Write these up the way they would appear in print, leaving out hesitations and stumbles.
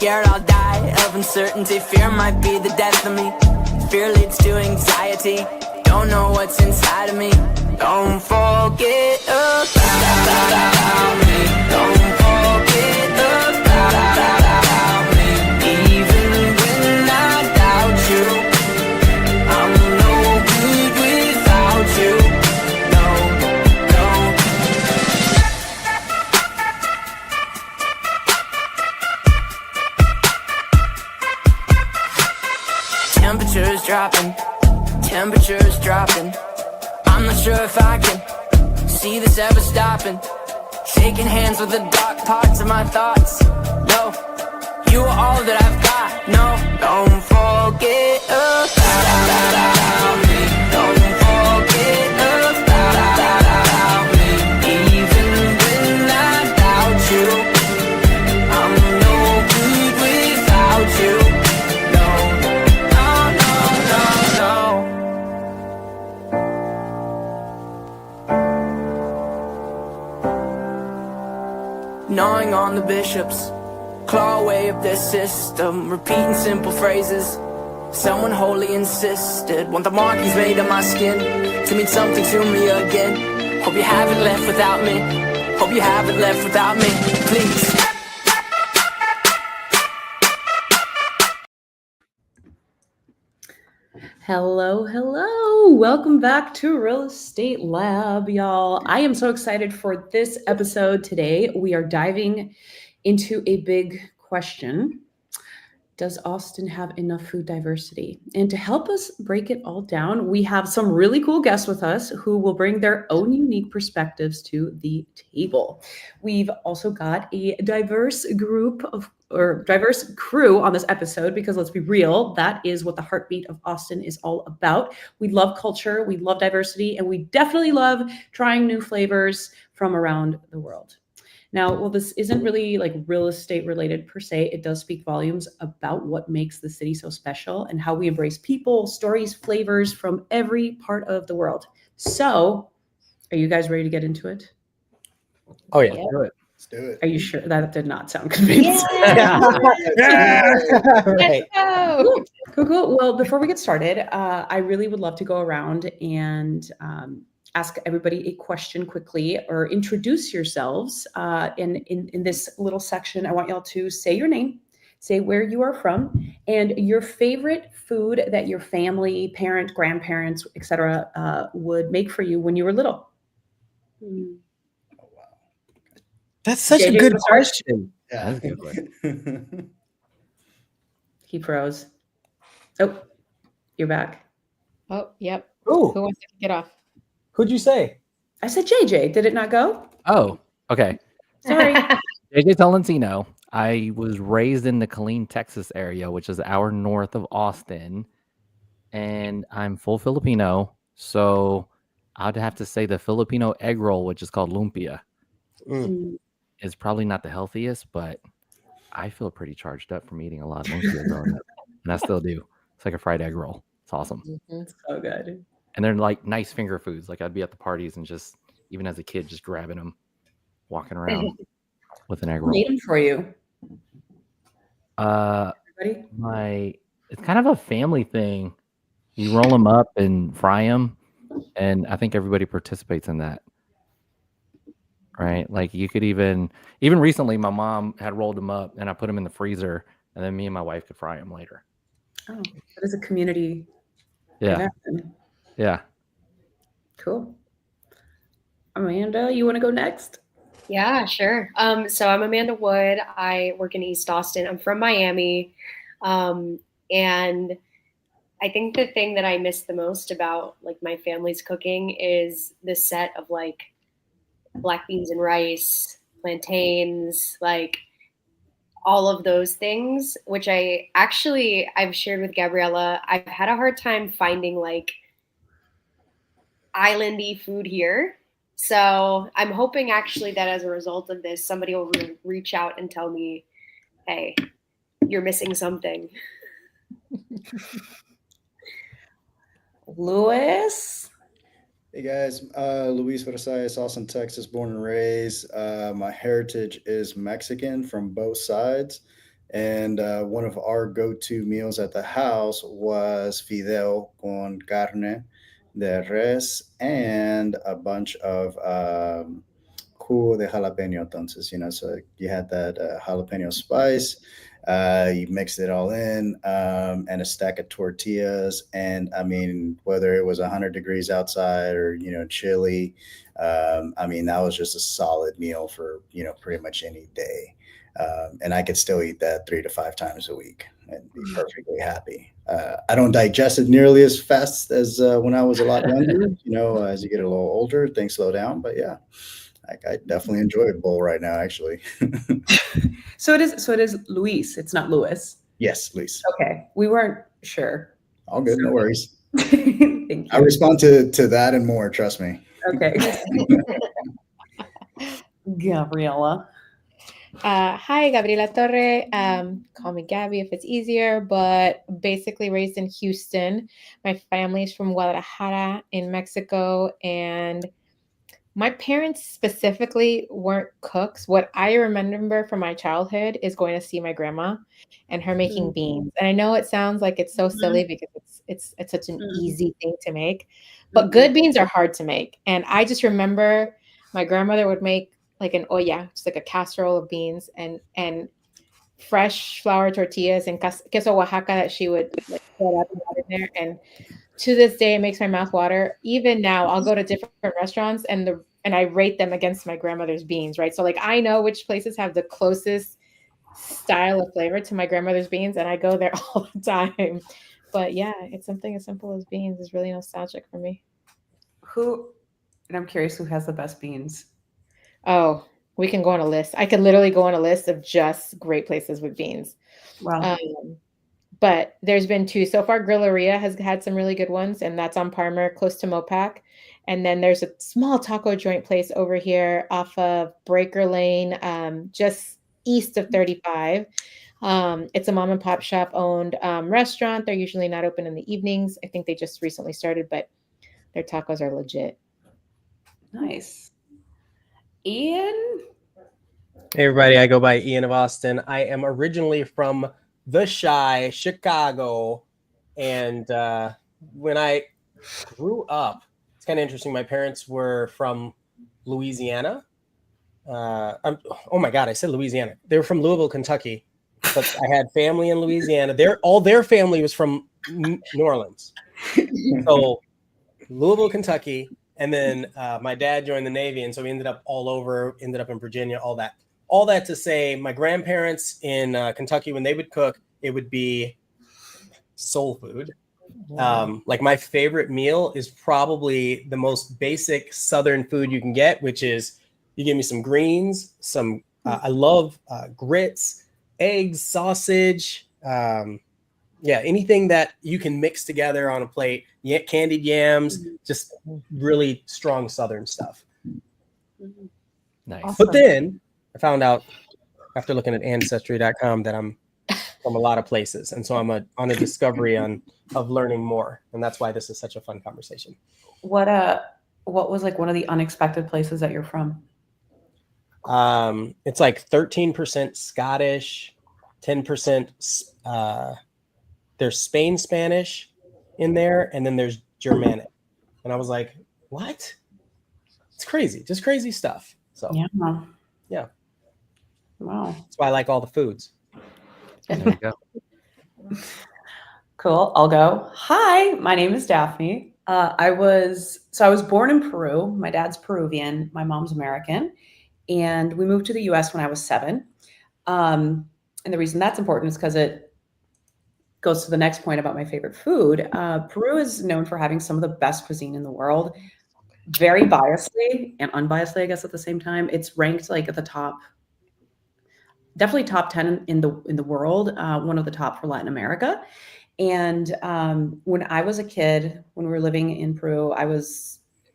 Scared I'll die of uncertainty. Fear might be the death of me. Fear leads to anxiety. Don't know what's inside of me. Don't forget about me. Don't forget about me. Even when I doubt you, I'm no good without you. No, no. Temperatures dropping, temperatures dropping. I'm not sure if I can see this ever stopping. Shaking hands with the dark parts of my thoughts. No, you are all that I've got. No, don't forget about me. Don't forget about me. Even when I doubt you, I'm no good without you. No, no, no, no, no. Gnawing on the bishops, claw away up their system, repeating simple phrases. Someone wholly insisted, want the markings made on my skin to mean something to me again. Hope you haven't left without me. Hope you haven't left without me. Please. Hello, hello. Welcome back to Real Estate Lab, y'all. I am so excited for this episode today. We are diving into a big question. Does Austin have enough food diversity? And to help us break it all down, we have some really cool guests with us who will bring their own unique perspectives to the table. We've also got a diverse group of or diverse crew on this episode because let's be real, that is what the heartbeat of Austin is all about. We love culture, we love diversity, and we definitely love trying new flavors from around the world. Now, well, this isn't really like real estate related per se. It does speak volumes about what makes the city so special and how we embrace people, stories, flavors from every part of the world. So, are you guys ready to get into it? Oh, yeah. Yeah. Do it. Let's do it. Are you sure? That did not sound convincing. Right. Cool, cool, cool. Well, before we get started, I really would love to go around and ask everybody a question quickly or introduce yourselves. In this little section, I want y'all to say your name, say where you are from, and your favorite food that your family, parent, grandparents, etc., would make for you when you were little. Oh, wow. That's such a JJ, good you wanna start? question. Yeah. That's a good one. He froze. Oh, you're back. Oh, yep. Ooh, Who wants to kick it off? who'd you say? I said JJ. Did it not go? Oh, okay. Sorry. JJ Tolentino. I was raised in the Killeen, Texas area, which is an hour north of Austin. And I'm full Filipino. So I'd have to say the Filipino egg roll, which is called lumpia, is probably not the healthiest, but I feel pretty charged up from eating a lot of lumpia growing up. And I still do. It's like a fried egg roll. It's awesome. So good. And they're like nice finger foods. Like I'd be at the parties and just, even as a kid, just grabbing them, walking around with an egg Who roll. made them for you? Everybody? It's kind of a family thing. You roll them up and fry them, and I think everybody participates in that. Right? Like you could even recently, my mom had rolled them up, and I put them in the freezer, and then me and my wife could fry them later. Oh, that is a community. Yeah, event. yeah. Cool. Amanda, you want to go next? Yeah, sure. So I'm Amanda Wood. I work in East Austin. I'm from Miami. And I think the thing that I miss the most about like my family's cooking is the set of like black beans and rice, plantains, like all of those things, which I've shared with Gabriella. I've had a hard time finding like islandy food here. So I'm hoping actually that as a result of this, somebody will reach out and tell me, hey, you're missing something. Luis? Hey guys, Luis Versailles, Austin, Texas, born and raised. My heritage is Mexican from both sides, And one of our go-to meals at the house was fideo con carne de res and a bunch of jugo de jalapeno. Entonces, so you had that jalapeno spice. You mixed it all in, and a stack of tortillas. And I mean, whether it was 100 degrees outside or chilly, I mean, that was just a solid meal for pretty much any day. And I could still eat that 3 to 5 times a week and be perfectly happy. I don't digest it nearly as fast as when I was a lot younger. As you get a little older, things slow down. But yeah, I definitely enjoy a bowl right now, actually. So it is Luis. It's not Louis. Yes, Luis. Okay. We weren't sure. All good. No worries. Thank you. I respond to that and more. Trust me. Okay. Gabriela. Hi, Gabriela Torre. Call me Gabby if it's easier, but basically raised in Houston. My family's from Guadalajara in Mexico, and my parents specifically weren't cooks. What I remember from my childhood is going to see my grandma and her making beans. And I know it sounds like it's so silly because it's such an easy thing to make, but good beans are hard to make. And I just remember my grandmother would make like an olla, just like a casserole of beans and fresh flour tortillas and queso Oaxaca that she would like put up and put in there. And to this day, it makes my mouth water. Even now, I'll go to different restaurants and I rate them against my grandmother's beans, right? So like I know which places have the closest style of flavor to my grandmother's beans, and I go there all the time. But yeah, it's something as simple as beans is really nostalgic for me. And I'm curious who has the best beans. Oh, we can go on a list. I could literally go on a list of just great places with beans. Wow. But there's been 2 so far. Grilleria has had some really good ones, and that's on Parmer, close to Mopac. And then there's a small taco joint place over here off of Breaker Lane, just east of 35. It's a mom and pop shop owned restaurant. They're usually not open in the evenings. I think they just recently started, but their tacos are legit. Nice. Ian? Hey everybody, I go by Ian of Austin. I am originally from the Chi, Chicago, and when I grew up, it's kind of interesting. My parents were from Louisiana. Oh my God, I said Louisiana. They were from Louisville, Kentucky, but I had family in Louisiana. All their family was from New Orleans. So Louisville, Kentucky, and then my dad joined the Navy, and so we ended up all over, ended up in Virginia, all that. All that to say, my grandparents in Kentucky, when they would cook, it would be soul food. Like my favorite meal is probably the most basic Southern food you can get, which is you give me some greens, I love grits, eggs, sausage. Anything that you can mix together on a plate. Candied yams, just really strong Southern stuff. Nice. Awesome. But then I found out after looking at ancestry.com that I'm from a lot of places. And so I'm on a discovery of learning more. And that's why this is such a fun conversation. What was like one of the unexpected places that you're from? It's like 13% Scottish, 10% there's Spain Spanish in there, and then there's Germanic. And I was like, what? It's crazy. Just crazy stuff. So yeah. Wow. That's why I like all the foods. There you go. Cool. I'll go. Hi, my name is Daphne. I was born in Peru. My dad's Peruvian. My mom's American. And we moved to the US when I was 7. And the reason that's important is because it goes to the next point about my favorite food. Peru is known for having some of the best cuisine in the world. Very biasedly and unbiasedly, I guess, at the same time. It's ranked like at the top, definitely top 10 in the world, one of the top for Latin America. And when I was a kid, when we were living in Peru,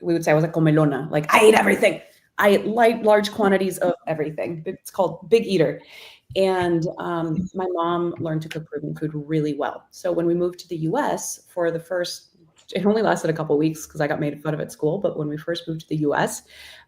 we would say I was a comelona. Like I ate everything. I ate large quantities of everything. It's called big eater. And my mom learned to cook Peruvian food really well. So when we moved to the US for it only lasted a couple of weeks because I got made fun of at school. But when we first moved to the US,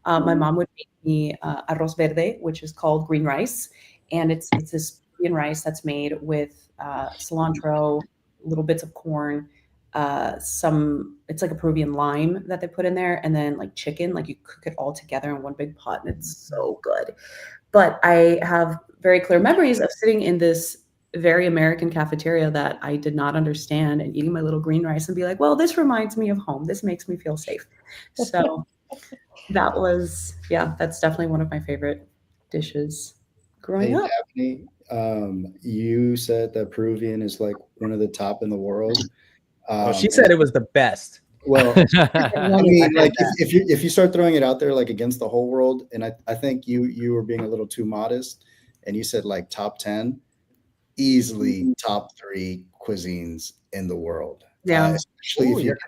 my mom would make me arroz verde, which is called green rice. And it's this Peruvian rice that's made with cilantro, little bits of corn, it's like a Peruvian lime that they put in there, and then like chicken, like you cook it all together in one big pot, and it's so good. But I have very clear memories of sitting in this very American cafeteria that I did not understand and eating my little green rice and be like, well, this reminds me of home. This makes me feel safe. So that's definitely one of my favorite dishes growing up. Daphne, you said that Peruvian is like one of the top in the world. She said it was the best. Well, I mean, like if you start throwing it out there like against the whole world, and I think you were being a little too modest, and you said like top 10, easily top 3 cuisines in the world. Yeah. Especially if you're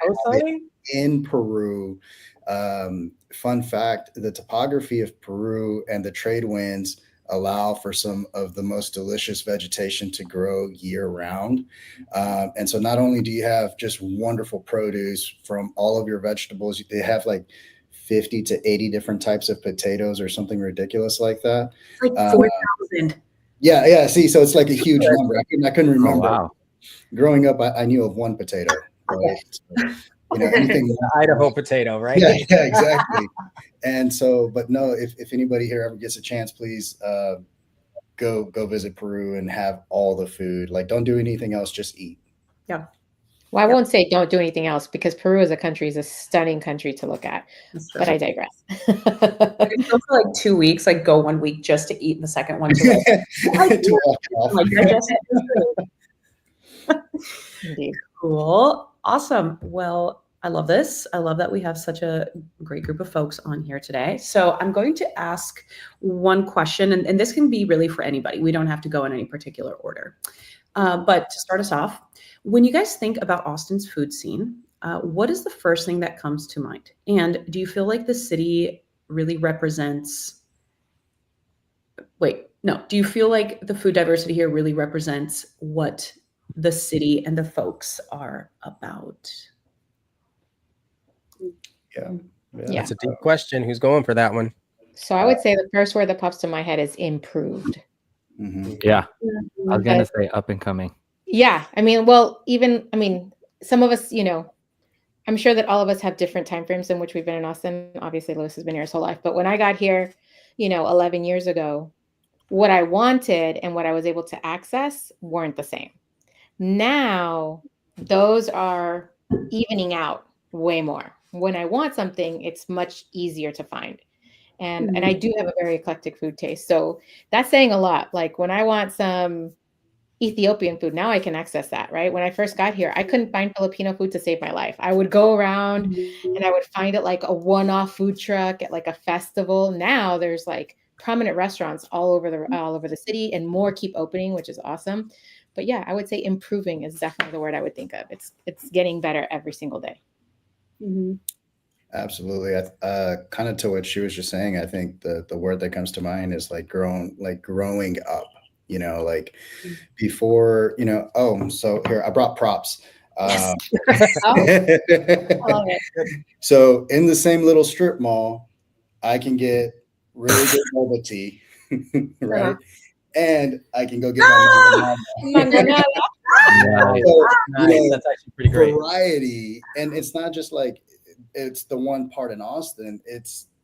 in Peru. Fun fact: the topography of Peru and the trade winds allow for some of the most delicious vegetation to grow year round. And so not only do you have just wonderful produce from all of your vegetables, they have like 50 to 80 different types of potatoes or something ridiculous like that. It's like 4,000. Yeah. See, so it's like a huge number. I couldn't remember. Oh, wow. Growing up, I knew of one potato. Right? So, anything Idaho potato, right? Yeah, exactly. And so, but no, if anybody here ever gets a chance, please go visit Peru and have all the food. Like, don't do anything else, just eat. Yeah. Well, I won't say don't do anything else, because Peru as a country is a stunning country to look at. But I digress. You can go for like 2 weeks, like go 1 week just to eat, and the second one to like, To walk off. like digest it. Indeed. Cool. Awesome. Well, I love this. I love that we have such a great group of folks on here today. So I'm going to ask one question, and this can be really for anybody. We don't have to go in any particular order. But to start us off, when you guys think about Austin's food scene, what is the first thing that comes to mind? And do you feel like the city really represents... do you feel like the food diversity here really represents what the city and the folks are about? Yeah. That's a deep question. Who's going for that one? So I would say the first word that pops to my head is improved. Mm-hmm. Yeah. I was going to say up and coming. Yeah. Some of us, I'm sure that all of us have different timeframes in which we've been in Austin. Obviously, Lewis has been here his whole life. But when I got here, 11 years ago, what I wanted and what I was able to access weren't the same. Now, those are evening out way more. When I want something, it's much easier to find. And I do have a very eclectic food taste. So that's saying a lot. Like when I want some Ethiopian food, now I can access that, right? When I first got here, I couldn't find Filipino food to save my life. I would go around and I would find it like a one-off food truck at like a festival. Now there's like prominent restaurants all over the city, and more keep opening, which is awesome. But yeah, I would say improving is definitely the word I would think of. It's getting better every single day. Mm-hmm. Absolutely. Kind of to what she was just saying, I think the word that comes to mind is growing up, like before, so here, I brought props. Yes. So in the same little strip mall, I can get really good boba tea, right? And I can go get my Mangonada. That's actually pretty great. Variety. And it's not just like it's the one part in Austin.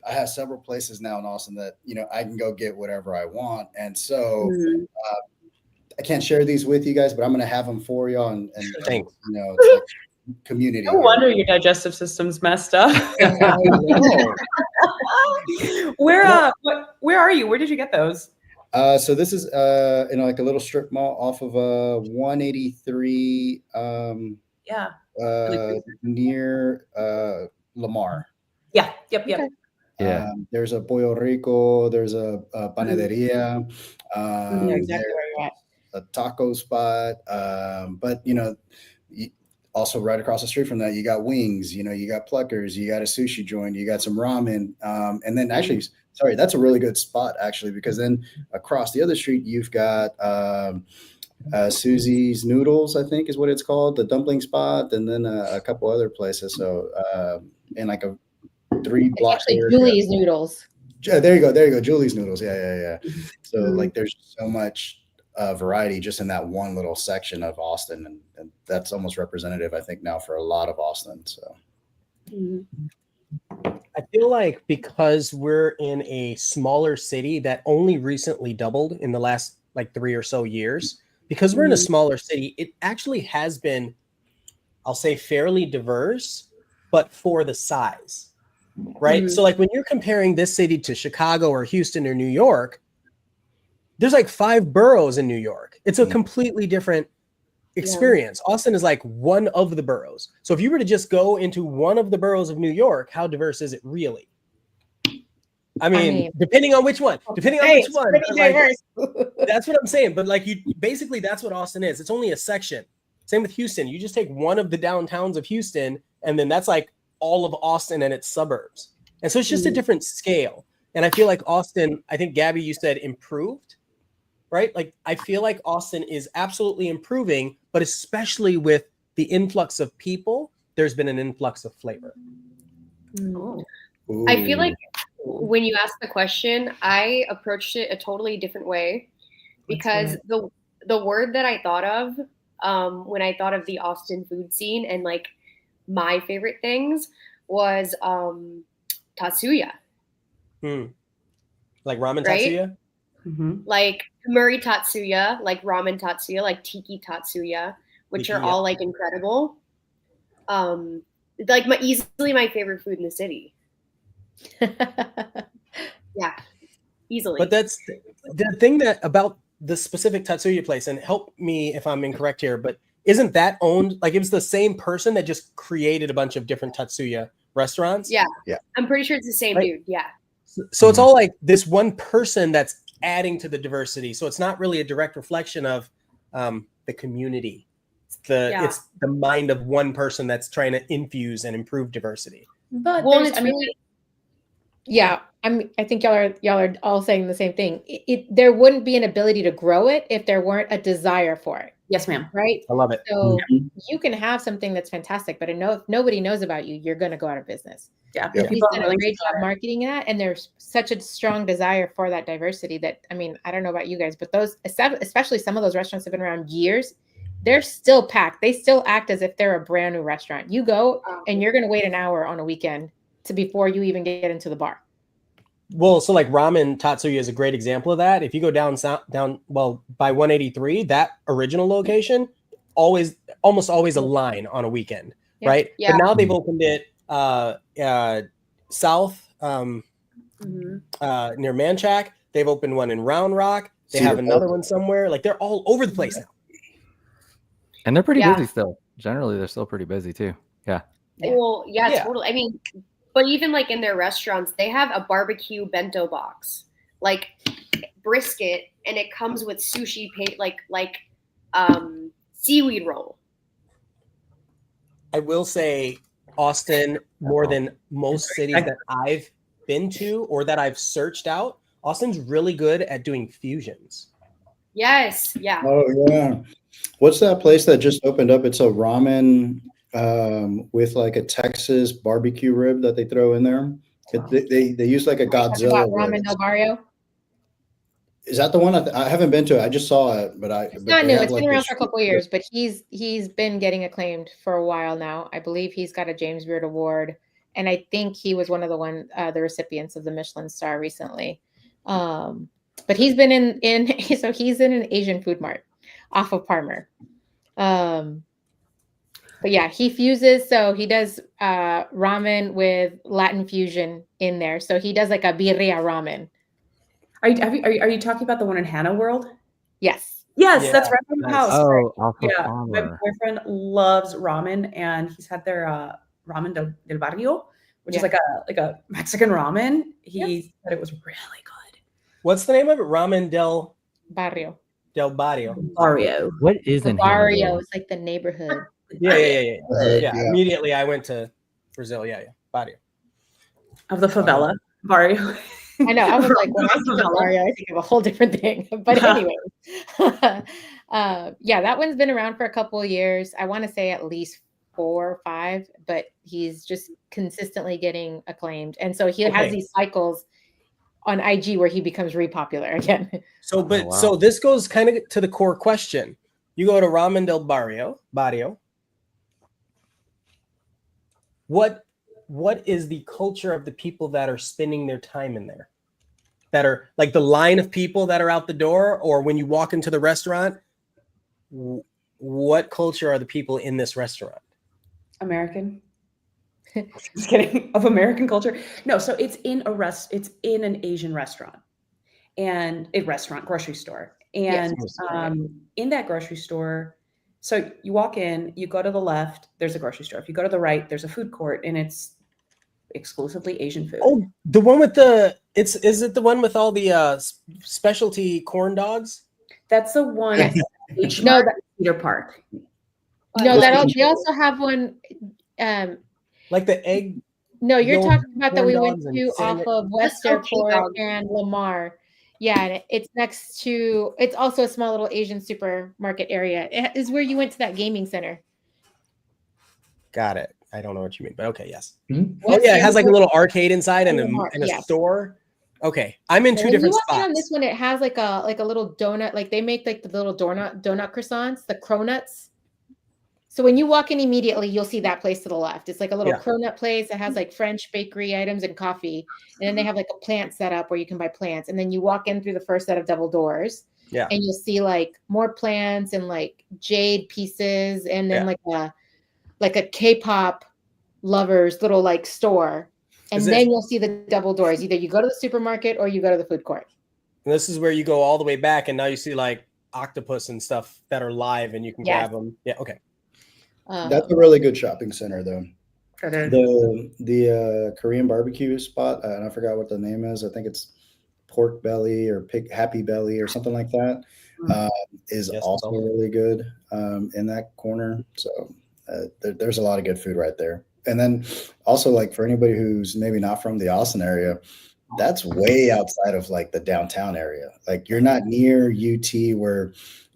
I have several places now in Austin that, I can go get whatever I want. And so I can't share these with you guys, but I'm going to have them for y'all. And it's like community. No wonder your digestive system's messed up. Where are you? Where did you get those? So this is in like a little strip mall off of 183 near Lamar. Yeah. Yep. Okay. Yeah. There's a Pollo Rico, there's a panaderia, Exactly there's where you're at. a taco spot, but also right across the street from that, you got wings, you got Pluckers, you got a sushi joint, you got some ramen, and then actually, sorry, that's a really good spot actually, because then across the other street you've got Susie's Noodles, I think is what it's called, the dumpling spot, and then a couple other places. So in like a 3-block area. Julie's Noodles. There you go, Julie's Noodles. Yeah. So like there's so much variety just in that one little section of Austin, and that's almost representative, I think, now for a lot of Austin. So I feel like because we're in a smaller city that only recently doubled in the last like 3 or so years, because we're in a smaller city, it actually has been, I'll say, fairly diverse, but for the size, right? So like when you're comparing this city to Chicago or Houston or New York, there's like 5 boroughs in New York. It's a completely different experience. Austin is like one of the boroughs. So if you were to just go into one of the boroughs of New York, how diverse is it really? I mean depending on which one, but like, that's what I'm saying. But like basically that's what Austin is. It's only a section. Same with Houston. You just take one of the downtowns of Houston, and then that's like all of Austin and its suburbs. And so it's just a different scale. And I feel like Austin, I think Gabby, you said improved, right? Like I feel like Austin is absolutely improving, but especially with the influx of people, there's been an influx of flavor. I feel like when you asked the question, I approached it a totally different way, because the word that I thought of when I thought of the Austin food scene and like my favorite things was tatsuya. Like ramen right? tatsuya? Like curry tatsuya, like ramen tatsuya, like tiki tatsuya, which are all like incredible. Like easily my favorite food in the city. Yeah, easily. But that's the thing that about the specific tatsuya place, and help me if I'm incorrect here, but isn't that owned, like it was the same person that just created a bunch of different tatsuya restaurants? Yeah. I'm pretty sure it's the same dude. Yeah. So it's all like this one person that's adding to the diversity. So it's not really a direct reflection of the community. It's the mind of one person that's trying to infuse and improve diversity. But I think y'all are all saying the same thing. There wouldn't be an ability to grow it if there weren't a desire for it. Yes, ma'am. Right? I love it. So you can have something that's fantastic, but if nobody knows about you, you're going to go out of business. Yeah. He's done a great job marketing that, and there's such a strong desire for that diversity that, I mean, I don't know about you guys, but those, especially some of those restaurants have been around years. They're still packed. They still act as if they're a brand new restaurant. You go and you're going to wait an hour on a weekend before you even get into the bar. Well, so like ramen tatsuya is a great example of that. If you go down by 183, that original location, almost always a line on a weekend, right? Yeah. But now they've opened it south near Manchac. They've opened one in Round Rock. They have another one somewhere. Like they're all over the place now. And they're pretty busy still. Generally, they're still pretty busy too. Yeah. Well, totally. I mean, but even like in their restaurants, they have a barbecue bento box, like brisket, and it comes with sushi, like seaweed roll. I will say Austin, more than most cities that I've been to or that I've searched out, Austin's really good at doing fusions. Yes. Yeah. Oh yeah. What's that place that just opened up? It's a ramen with like a Texas barbecue rib that they throw in there. They use like a Godzilla. Ramen del Barrio. Is that the one? I haven't been to it. I just saw it, but it's not new. It's been around for a couple of years, but he's been getting acclaimed for a while now. I believe he's got a James Beard Award, and I think he was one of the recipients of the Michelin star recently. But he's been so he's in an Asian food mart off of Parmer. But yeah, he fuses. So he does ramen with Latin fusion in there. So he does like a birria ramen. Are you talking about the one in Hannah World? Yes. Yes, that's right from the house. Oh, yeah. My boyfriend loves ramen, and he's had their ramen del barrio, which is like a Mexican ramen. He said it was really good. What's the name of it? Ramen del Barrio. Del Barrio. Barrio. What is the barrio? It's like the neighborhood. Yeah. Immediately I went to Brazil. Yeah. Barrio. Of the favela. Barrio. I know. I was like, when I think of Barrio, I think of a whole different thing. But anyway, that one's been around for a couple of years. I want to say at least 4 or 5, but he's just consistently getting acclaimed. And so he has these cycles on IG where he becomes repopular again. So, but wow. so this goes kind of to the core question. You go to Ramen del Barrio. What is the culture of the people that are spending their time in there? That are like the line of people that are out the door, or when you walk into the restaurant, what culture are the people in this restaurant? American. Just kidding. Of American culture. No, so it's in an Asian restaurant and grocery store. And in that grocery store, so you walk in, you go to the left, there's a grocery store. If you go to the right, there's a food court, and it's exclusively Asian food. Oh, the one with is it the one with all the specialty corn dogs? That's the one at No, Cedar Park. No, they also have one. Like the egg. No, you're yolk talking about that we went dogs and to off of West Airport dog. and Lamar. Yeah, and it's next to. It's also a small little Asian supermarket area. It is where you went to that gaming center. Got it. I don't know what you mean, but okay, yes. Mhm. Oh yeah, it has like a little arcade inside and Lamar, a yes. store. Okay, I'm in two When different you walk in spots. on this one, it has like a little donut. Like they make like the little donut croissants, the cronuts. So when you walk in immediately, you'll see that place to the left. It's like a little cronut place that has like French bakery items and coffee. And then they have like a plant set up where you can buy plants. And then you walk in through the first set of double doors. Yeah. And you'll see like more plants and like jade pieces and then like a K-pop lovers little like store. And then you'll see the double doors. Either you go to the supermarket or you go to the food court. And this is where you go all the way back, and now you see like octopus and stuff that are live, and you can grab them. Yeah, okay. That's a really good shopping center, though. Okay. The Korean barbecue spot, and I forgot what the name is. I think it's Pork Belly or Happy Belly or something like that. Is also really good in that corner. So there's a lot of good food right there. And then also, like, for anybody who's maybe not from the Austin area, that's way outside of like the downtown area. Like, you're not near UT where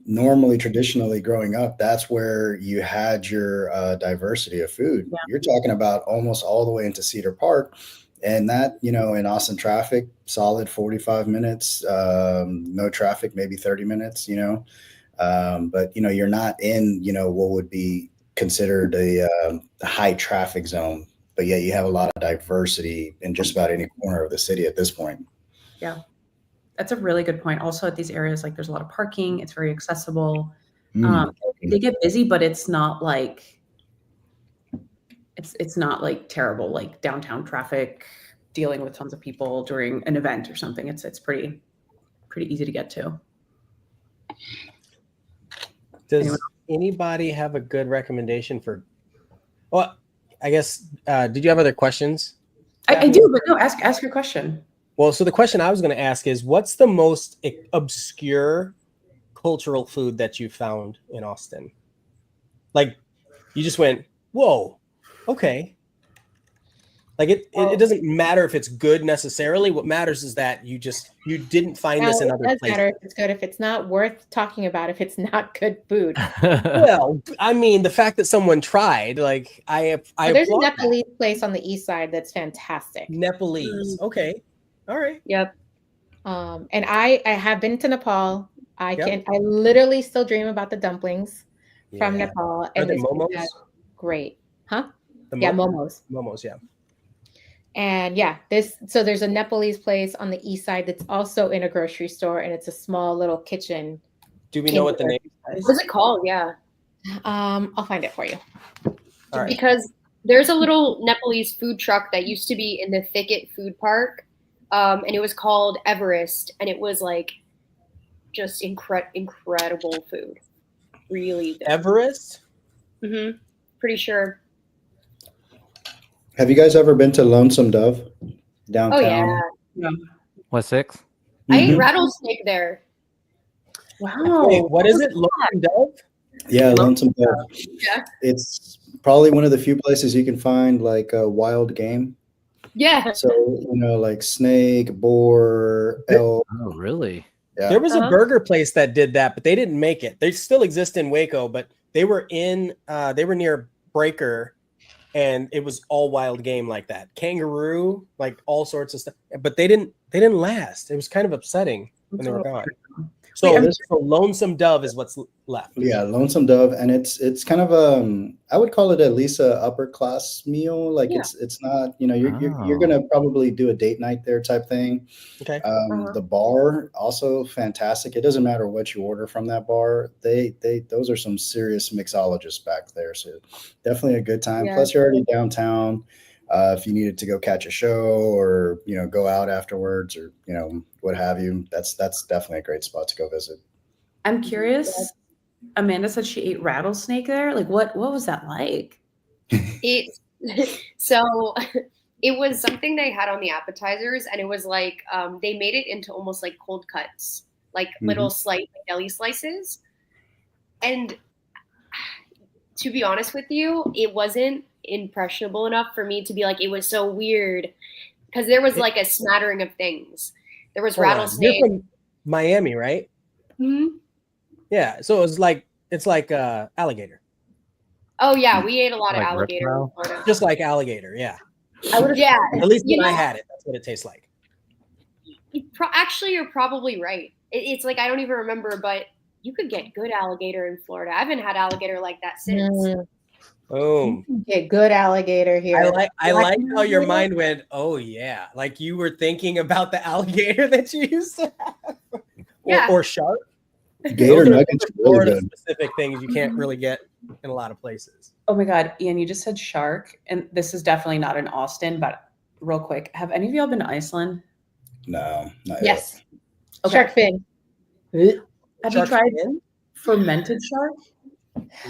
normally traditionally growing up, that's where you had your diversity of food. Yeah. You're talking about almost all the way into Cedar Park, and that, you know, in Austin traffic, solid 45 minutes, no traffic, maybe 30 minutes, you know. But, you know, you're not in, you know, what would be considered a high traffic zone, but yet you have a lot of diversity in just about any corner of the city at this point. Yeah. That's a really good point. Also, at these areas, like, there's a lot of parking. It's very accessible. They get busy, but it's not like it's not like terrible, like downtown traffic, dealing with tons of people during an event or something. It's pretty easy to get to. Does anybody have a good recommendation for? Well, I guess. Did you have other questions? I do, but no. Ask your question. Well, so the question I was going to ask is, what's the most obscure cultural food that you found in Austin? Like, you just went, whoa, okay. Like, it doesn't matter if it's good necessarily. What matters is that you didn't find this in other places. It does matter if it's good, if it's not worth talking about, if it's not good food. Well, I mean, the fact that someone tried, like, there's a Nepalese place on the east side that's fantastic. Nepalese, okay. All right. Yep. And I have been to Nepal. I literally still dream about the dumplings from Nepal. Are they momos? Great. Huh? Momos. Momos, yeah. And there's a Nepalese place on the east side that's also in a grocery store, and it's a small little kitchen. Do we know what the name is? What's it called? Yeah. I'll find it for you. All right. Because there's a little Nepalese food truck that used to be in the Thicket Food Park. And it was called Everest, and it was like just incredible food. Really good. Everest? Mm-hmm. Pretty sure. Have you guys ever been to Lonesome Dove downtown? Oh, yeah. What, 6? I ate rattlesnake there. Wow. Wait, what is it? Lonesome Dove? Yeah, Lonesome Dove. Yeah. It's probably one of the few places you can find like wild game. Yeah. So, you know, like snake, boar, elk. Oh, really? Yeah. There was a burger place that did that, but they didn't make it. They still exist in Waco, but they were near Breaker, and it was all wild game like that. Kangaroo, like all sorts of stuff. But they didn't last. It was kind of upsetting when they were gone. So Wait, this lonesome dove is what's left. Yeah, lonesome dove, and it's kind of I would call it at least a upper class meal. Like Yeah. it's not, you know, you're gonna probably do a date night there type thing. Okay. The bar also fantastic. It doesn't matter what you order from that bar. They those are some serious mixologists back there. So definitely a good time. Yeah. Plus you're already downtown. If you needed to go catch a show or, you know, go out afterwards or, you know, what have you, that's definitely a great spot to go visit. I'm curious. Amanda said she ate rattlesnake there. Like, what was that like? It so it was something they had on the appetizers, and it was like they made it into almost like cold cuts, like little slight deli slices. And to be honest with you, it wasn't impressionable enough for me to be like, it was so weird, because there was like a smattering of things. There was rattlesnake. You're from Miami, right? Mm-hmm. Yeah. So it's like alligator. Oh yeah, we ate a lot Like of alligator in reptile? Florida. Just like alligator, yeah. Yeah, At least You when I know- had it, that's what it tastes like. actually, you're probably right. It's like I don't even remember, but you could get good alligator in Florida. I haven't had alligator like that since. Boom. Get good alligator here. I like how your mind went, oh yeah. Like you were thinking about the alligator that you used to have. Yeah. Or shark. Gator Those are nuggets are really Florida good. specific things you can't really get in a lot of places. Oh my God, Ian, you just said shark, and this is definitely not in Austin, but real quick, have any of y'all been to Iceland? No, not yet. Yes. Okay. Shark fin. Have Shark you tried fin? fermented shark?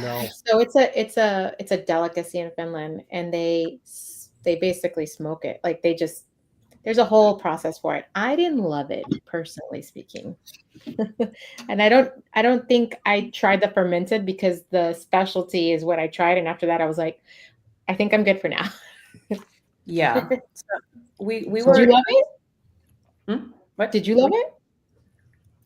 No. So it's a delicacy in Finland, and they basically smoke it. Like there's a whole process for it. I didn't love it, personally speaking. And I don't think I tried the fermented because the specialty is what I tried, and after that I was like, I think I'm good for now. Yeah. So we Did were. you love it? What Did you love it?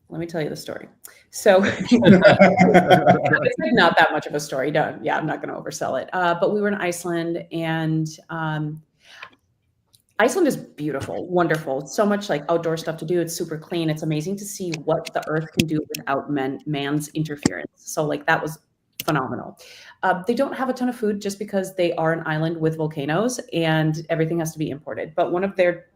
Let me tell you the story. So it's like not that much of a story. I'm not going to oversell it. But we were in Iceland, and Iceland is beautiful, wonderful. So much like outdoor stuff to do. It's super clean. It's amazing to see what the earth can do without man's interference. So like that was phenomenal. They don't have a ton of food just because they are an island with volcanoes and everything has to be imported. But one of their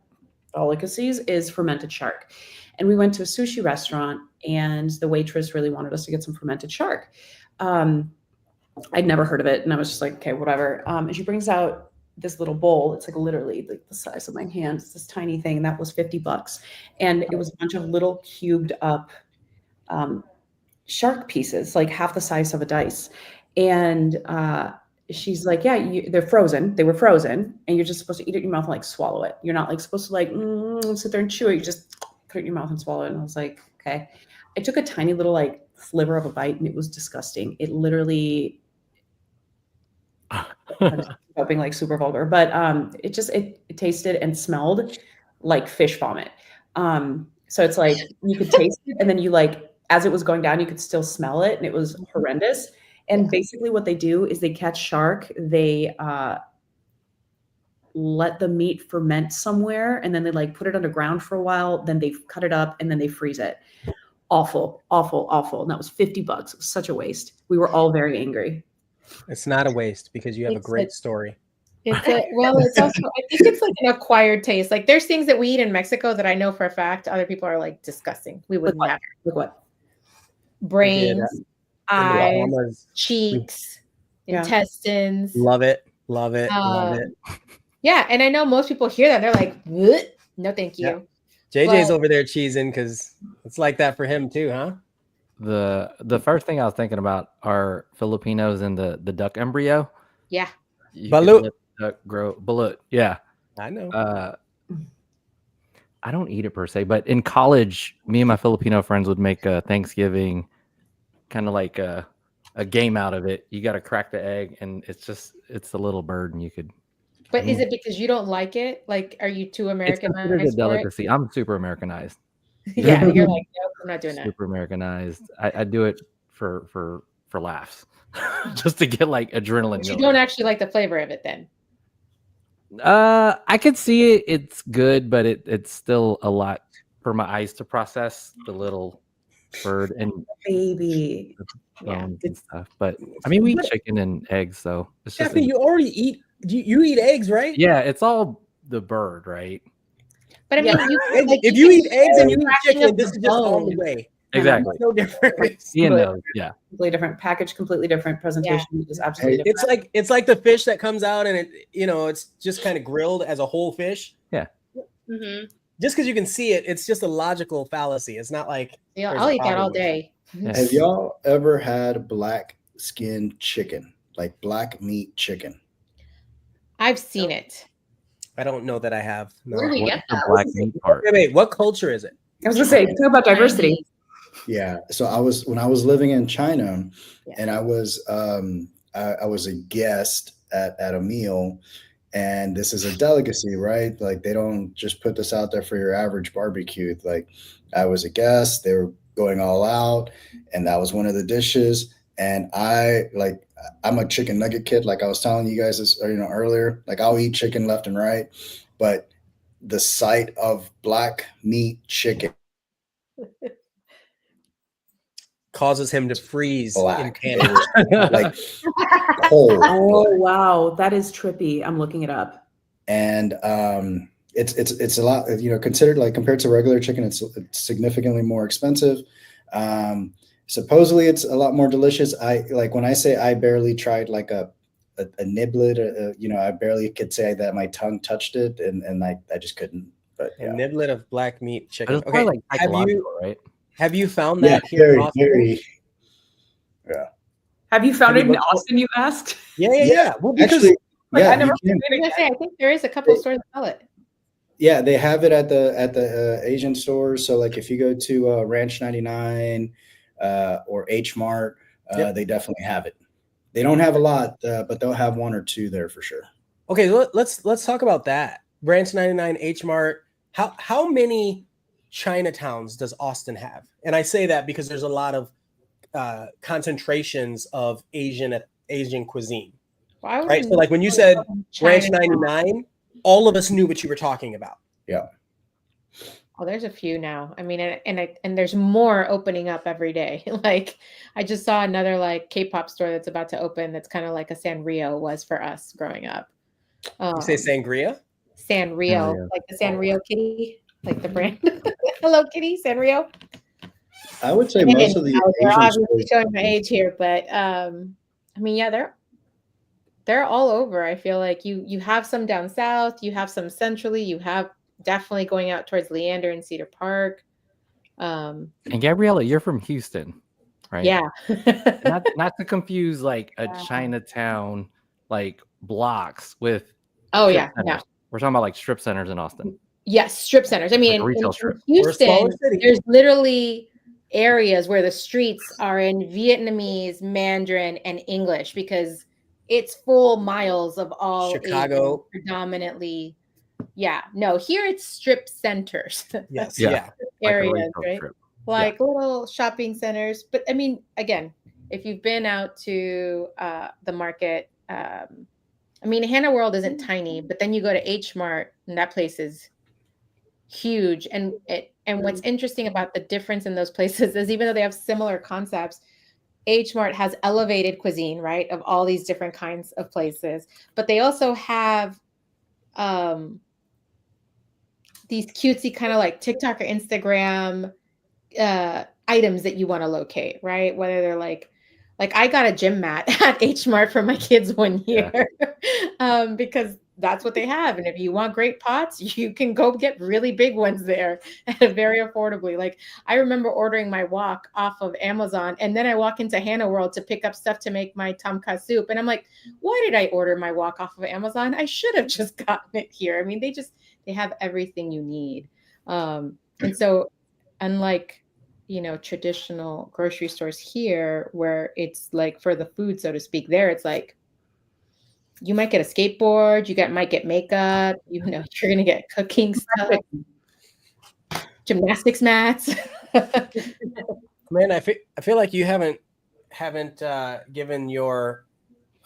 delicacies is fermented shark. And we went to a sushi restaurant, and the waitress really wanted us to get some fermented shark. I'd never heard of it, and I was just like, okay, whatever. And she brings out this little bowl. It's like literally like the size of my hand. It's this tiny thing. That was $50, and it was a bunch of little cubed up shark pieces, like half the size of a dice. And she's like, yeah, they're frozen. They were frozen, and you're just supposed to eat it in your mouth and like swallow it. You're not like supposed to like sit there and chew it. You just put it in your mouth and swallow it. And I was like, okay. I took a tiny little like sliver of a bite, and it was disgusting. It literally, I'm being like super vulgar, but it tasted and smelled like fish vomit. So it's like you could taste it, and then you like, as it was going down, you could still smell it, and it was horrendous. And basically what they do is they catch shark, they let the meat ferment somewhere, and then they like put it underground for a while, then they cut it up, and then they freeze it. Awful, awful, awful. And that was $50. It was such a waste. We were all very angry. It's not a waste because you have a great story. It's also, I think it's like an acquired taste. Like there's things that we eat in Mexico that I know for a fact other people are like disgusting. We would never. Look what? Brains, eyes, Bahamas. cheeks, Yeah. intestines. Love it. Love it. Love it. Yeah, and I know most people hear that, they're like, "Bleh, no, thank you. Yeah. JJ's But- over there cheesing because it's like that for him too, huh? The first thing I was thinking about are Filipinos and the duck embryo. Yeah. You Balut. could let the duck grow balut. Yeah. I know. I don't eat it per se, but in college, me and my Filipino friends would make a Thanksgiving kind of like a game out of it. You got to crack the egg, and it's a little bird, and you could. But is it because you don't like it? Like, are you too It's Americanized considered a for it? delicacy. I'm super Americanized. Yeah, you're like, nope, I'm not doing that. Super Americanized. I do it for for laughs, just to get like adrenaline. But you going. don't actually like the flavor of it then. I could see it. It's good, but it's still a lot for my eyes to process. The little bird and Baby. Yeah. bones and stuff. But I mean, we eat But- chicken and eggs, so it's just Jeffy, you already eat. You eat eggs, right? yeah, it's all the bird, right? But I mean, Yeah. you Eggs- like, if you eat can eggs and you eat eat fraction chicken, of this the is just on the bone. way. Exactly. No difference. Ian But- knows. Yeah. Completely different package, completely different presentation. Is absolutely Hey, different. It's like the fish that comes out and it's just kind of grilled as a whole fish. Mm-hmm. Just because you can see it, it's just a logical fallacy. It's not like Yeah, there's I'll a eat that problem all with it. day. Yeah. Have y'all ever had black skin chicken, like black meat chicken? I've seen it. I don't know that I have. No. Where do we What's get the that? black meat part? Wait, what culture is it? I was gonna say, talk about diversity. Yeah. So when I was living in China, Yeah. and I was I was a guest at a meal, and this is a delicacy, right? Like they don't just put this out there for your average barbecue. Like I was a guest, they were going all out, and that was one of the dishes. And I'm a chicken nugget kid, like I was telling you guys this, earlier. Like I'll eat chicken left and right, but the sight of black meat chicken Causes him to freeze in black, Canada. it was like cold. Oh wow, that is trippy. I'm looking it up. And it's a lot, considered, like compared to regular chicken, it's significantly more expensive. Supposedly it's a lot more delicious. When I say I barely tried like a niblet, I barely could say that my tongue touched it, and I just couldn't. But A niblet of black meat But chicken. it's probably like have psychological, right? you found yeah, that here in very, Austin? very. Have you found Have it you in looked for- Austin? You asked. Yeah. Well, because Actually, Like, yeah, I never you can. I was gonna say, I think there is a couple of stores that sell it. Yeah, they have it at the Asian stores. So like if you go to Ranch 99 or H Mart, Yep. they definitely have it. They don't have a lot, but they'll have one or two there for sure. okay, let's talk about that. Branch 99, H Mart. How many Chinatowns does Austin have? And I say that because there's a lot of concentrations of Asian cuisine. Why Right? So wouldn't like when you said Branch Chinatown? 99, all of us knew what you were talking about. Oh, there's a few now. I mean, and there's more opening up every day. Like I just saw another like K-pop store that's about to open. That's kind of like a Sanrio was for us growing up. You say sangria? Sanrio, Sanrio. like the Sanrio kitty, like the brand. Hello Kitty, Sanrio. I would say most of the They're Asian obviously stores. showing my age here, but I mean, yeah, they're all over. I feel like you have some down south, you have some centrally, you have definitely going out towards Leander and Cedar Park. And Gabriella, you're from Houston, right? Yeah. Not to confuse like a Chinatown like blocks with Oh strip yeah, centers. no. We're talking about like strip centers in Austin. Yes, strip centers. I mean, a retail in strip. Or a smaller Houston, city. there's literally areas where the streets are in Vietnamese, Mandarin, and English because it's full miles of all Chicago. Asian, predominantly. Yeah, no, here it's strip centers. Yes. Yeah. Yeah. Like a areas, retail right? strip. Like little shopping centers. But I mean, again, if you've been out to the market, I mean, Hannah World isn't tiny, but then you go to H Mart, and that place is huge. And what's interesting about the difference in those places is even though they have similar concepts, H Mart has elevated cuisine, right, of all these different kinds of places, but they also have these cutesy kind of like TikTok or Instagram items that you want to locate, right? Whether they're like I got a gym mat at H Mart for my kids one year because that's what they have. And if you want great pots, you can go get really big ones there very affordably. Like I remember ordering my wok off of Amazon, and then I walk into Hannah World to pick up stuff to make my tom kha soup. And I'm like, why did I order my wok off of Amazon? I should have just gotten it here. I mean, they have everything you need. And so unlike traditional grocery stores here where it's like for the food, so to speak, there it's like you might get a skateboard, might get makeup, you're gonna get cooking stuff, gymnastics mats. Man, I feel like you haven't haven't given your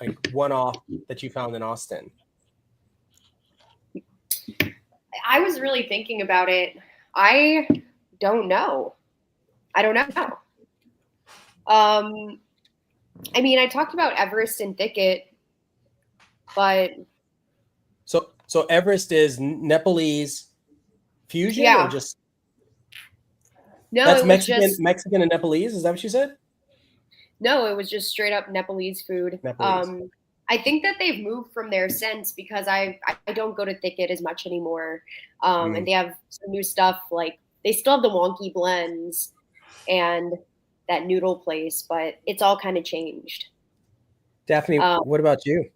like one-off that you found in Austin? I was really thinking about it. I don't know. I mean, I talked about Everest and Thicket, but So Everest is Nepalese fusion, Yeah. or just no, that's it was Mexican, just Mexican and Nepalese? Is that what you said? no, it was just straight up Nepalese food. Nepalese. I think that they've moved from there since because I don't go to Thicket as much anymore. And they have some new stuff like they still have the wonky blends and that noodle place, but it's all kind of changed. Daphne, what about you?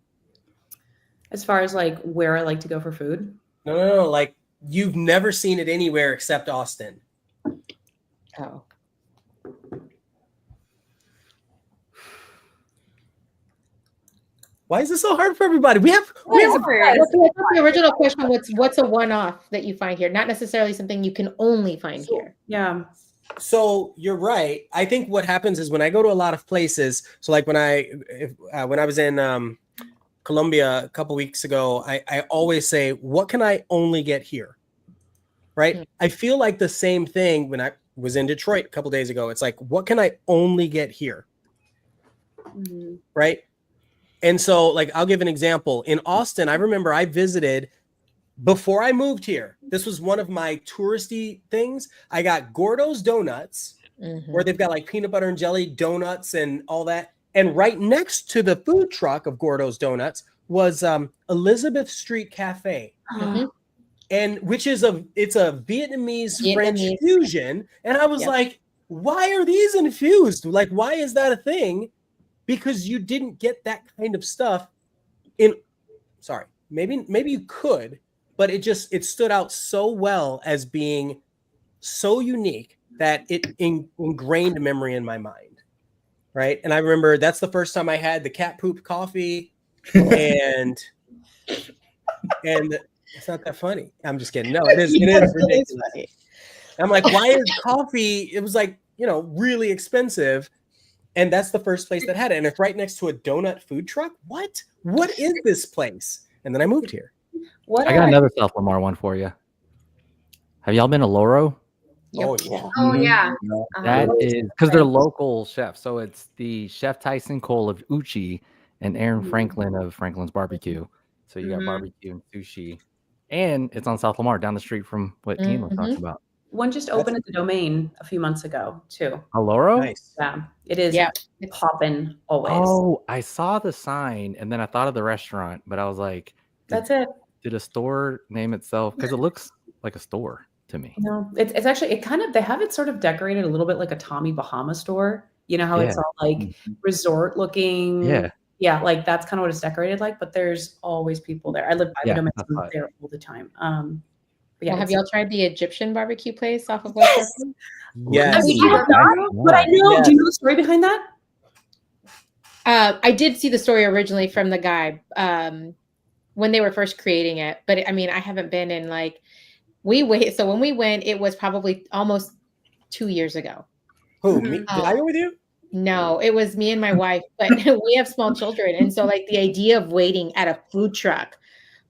As far as like where I like to go for food. No. Like you've never seen it anywhere except Austin. Oh. Why is this so hard for everybody? We have The original question was, what's a one-off that you find here? Not necessarily something you can only find here. Yeah. So you're right. I think what happens is when I go to a lot of places. So like when I was in Colombia a couple weeks ago, I always say, "What can I only get here?" Right? I feel like the same thing when I was in Detroit a couple days ago. It's like, "What can I only get here?" Right? And so, like, I'll give an example. In Austin, I remember I visited before I moved here. This was one of my touristy things. I got Gordo's Donuts, where they've got like peanut butter and jelly donuts and all that. And right next to the food truck of Gordo's Donuts was Elizabeth Street Cafe, and which is it's a Vietnamese French fusion. And I was like, why are these infused? Like, why is that a thing? Because you didn't get that kind of stuff maybe you could, but it stood out so well as being so unique that it ingrained a memory in my mind. Right. And I remember that's the first time I had the cat poop coffee and it's not that funny. I'm just kidding. No, it is ridiculous. I'm like, why is coffee? It was like, really expensive. And that's the first place that had it. And it's right next to a donut food truck. What is this place? And then I moved here. I got another South Lamar one for you. Have y'all been to Loro? Oh, yeah. Oh, yeah. That is because they're local chefs. So it's the Chef Tyson Cole of Uchi and Aaron Franklin of Franklin's Barbecue. So you got barbecue and sushi. And it's on South Lamar, down the street from what Ian was talking about. One just opened at the Domain a few months ago, too. Loro? Nice. Yeah, it is popping always. Oh, I saw the sign, and then I thought of the restaurant, but I was like, that's it. Did a store name itself? Because it looks like a store to me. No, it's actually, they have it sort of decorated a little bit like a Tommy Bahama store. You know how it's all like resort looking. Yeah, like that's kind of what it's decorated like, but there's always people there. I live by the Domain, so there all the time. Have y'all tried the Egyptian barbecue place off of West? Yes. But I know. Do you know the story behind that? I did see the story originally from the guy when they were first creating it, but I mean, I haven't been in like So when we went, it was probably almost 2 years ago. Who? Me? Did I go with you? No, it was me and my wife, but we have small children, and so like the idea of waiting at a food truck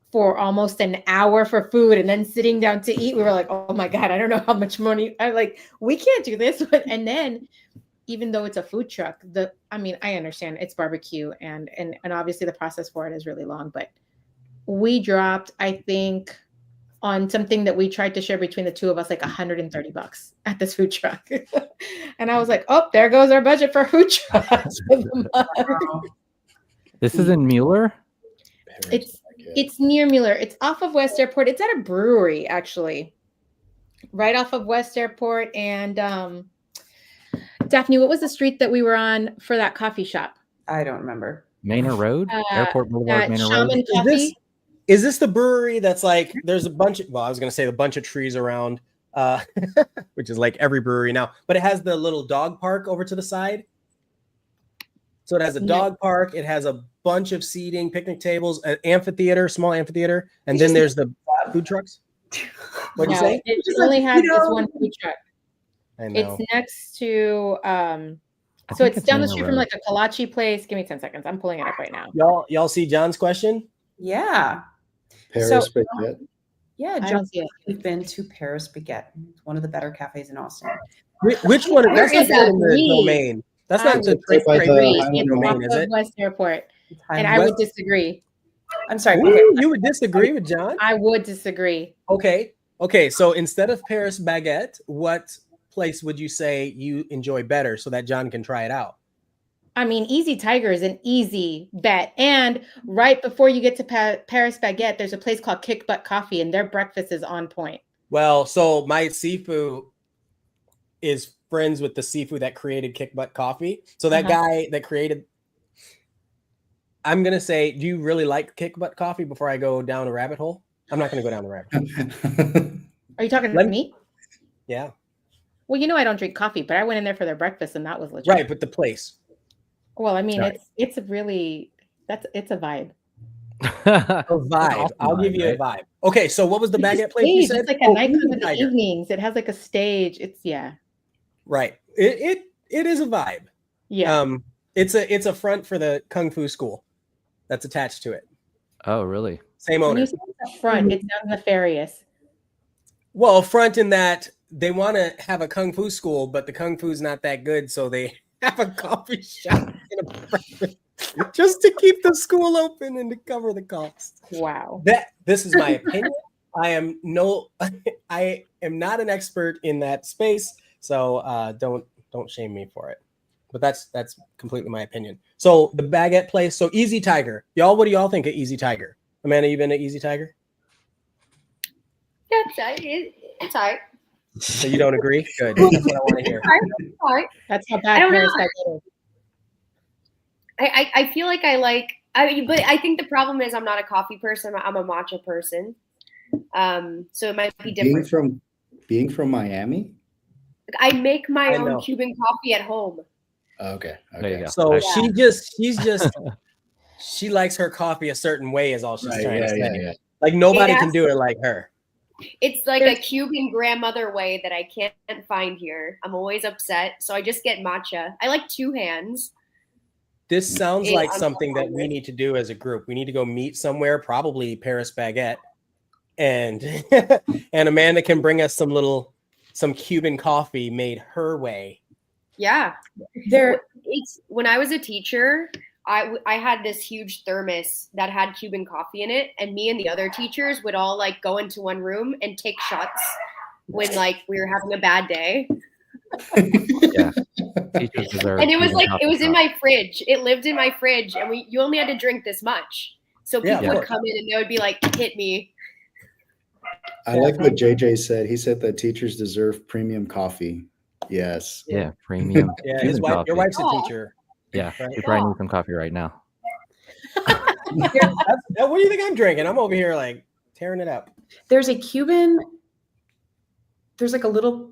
for almost an hour for food and then sitting down to eat, we were like, oh my God, I don't know how much money. I'm like, we can't do this. And then even though it's a food truck, I understand it's barbecue and obviously the process for it is really long, but we dropped, I think, on something that we tried to share between the two of us, like $130 at this food truck. And I was like, oh, there goes our budget for food trucks. This is in Mueller? It's near Mueller. It's off of West Airport. It's at a brewery, actually, right off of West Airport. And Daphne, what was the street that we were on for that coffee shop? I don't remember. Manor Road? Airport Boulevard, Manor Road? Is this the brewery that's like, there's a bunch of, I was going to say a bunch of trees around, which is like every brewery now, but it has the little dog park over to the side. So it has a dog park. It has a bunch of seating, picnic tables, an amphitheater, small amphitheater. And then there's the food trucks. What'd you say? It only has this one food truck. I know. It's next to So it's down the Manor street from Road. like a kolache place. Give me 10 seconds. I'm pulling it up right now. Y'all see John's question? Yeah. Paris So- baguette. Yeah, I John, don't see it. we've been to Paris Baguette. It's one of the better cafes in Austin. Which one? Where That's not is that? in the domain. That's I not the would by the disagree. Highland It's domain, off is of it? West Airport, It's and Highland- I would disagree. I'm sorry. Ooh, Okay. you would disagree with John? I would disagree. Okay. So instead of Paris Baguette, what place would you say you enjoy better so that John can try it out? I mean, Easy Tiger is an easy bet. And right before you get to Paris Baguette, there's a place called Kick Butt Coffee, and their breakfast is on point. Well, so my seafood is friends with the seafood that created Kick Butt Coffee. So that guy that created, I'm going to say, do you really like Kick Butt Coffee before I go down a rabbit hole? I'm not going to go down the rabbit hole. Are you talking to me? Yeah. Well, I don't drink coffee, but I went in there for their breakfast, and that was legit. Right, but the place. Well, I mean, Right. it's a really it's a vibe. A vibe. I'll give you a vibe. Okay, so what was the baguette place you said? It's like a nightclub in the Tiger. evenings. It has like a stage. It's Right. It is a vibe. yeah. It's a front for the Kung Fu school that's attached to it. Oh, really? Same When owner. you say it's a front, it sounds nefarious. Well, front in that they want to have a Kung Fu school, but the Kung Fu's not that good, so they have a coffee shop in a breakfast just to keep the school open and to cover the cost. Wow. This is my opinion. I am not an expert in that space, so don't shame me for it. But that's completely my opinion. So the baguette place, so Easy Tiger. Y'all, what do y'all think of Easy Tiger? Amanda, you been to Easy Tiger? Yeah, it's all right. So you don't agree? Good. That's what I want to hear. All right. That's how I bad don't Paris know. Baguette is. I feel like but I think the problem is I'm not a coffee person. I'm a matcha person. So it might be different. Being from Miami. I make my I own know. Cuban coffee at home. Okay. There you go. So Yeah. she's just she likes her coffee a certain way is all she's Right, trying to say. yeah. Like nobody It can has- do it like her. It's like a Cuban grandmother way that I can't find here. I'm always upset, so I just get matcha. I like two hands. This sounds Yeah, like I'm something that we hungry. need to do as a group. We need to go meet somewhere, probably Paris Baguette, and and Amanda can bring us some Cuban coffee made her way. Yeah. There, It's when I was a teacher, I had this huge thermos that had Cuban coffee in it, and me and the other teachers would all like go into one room and take shots when like we were having a bad day. Yeah. Teachers deserve And it was Cuban like coffee it was in shop. my fridge. It lived in my fridge, and you only had to drink this much. So Yeah, people of would come in and they would be like, "Hit me." I like what JJ said. He said that teachers deserve premium coffee. Yes. Yeah, premium. Yeah, Cuban your coffee. wife's a Aw. teacher. Yeah, Right. we probably need some coffee right now. What do you think I'm drinking? I'm over here like tearing it up. there's a Cuban. There's like a little.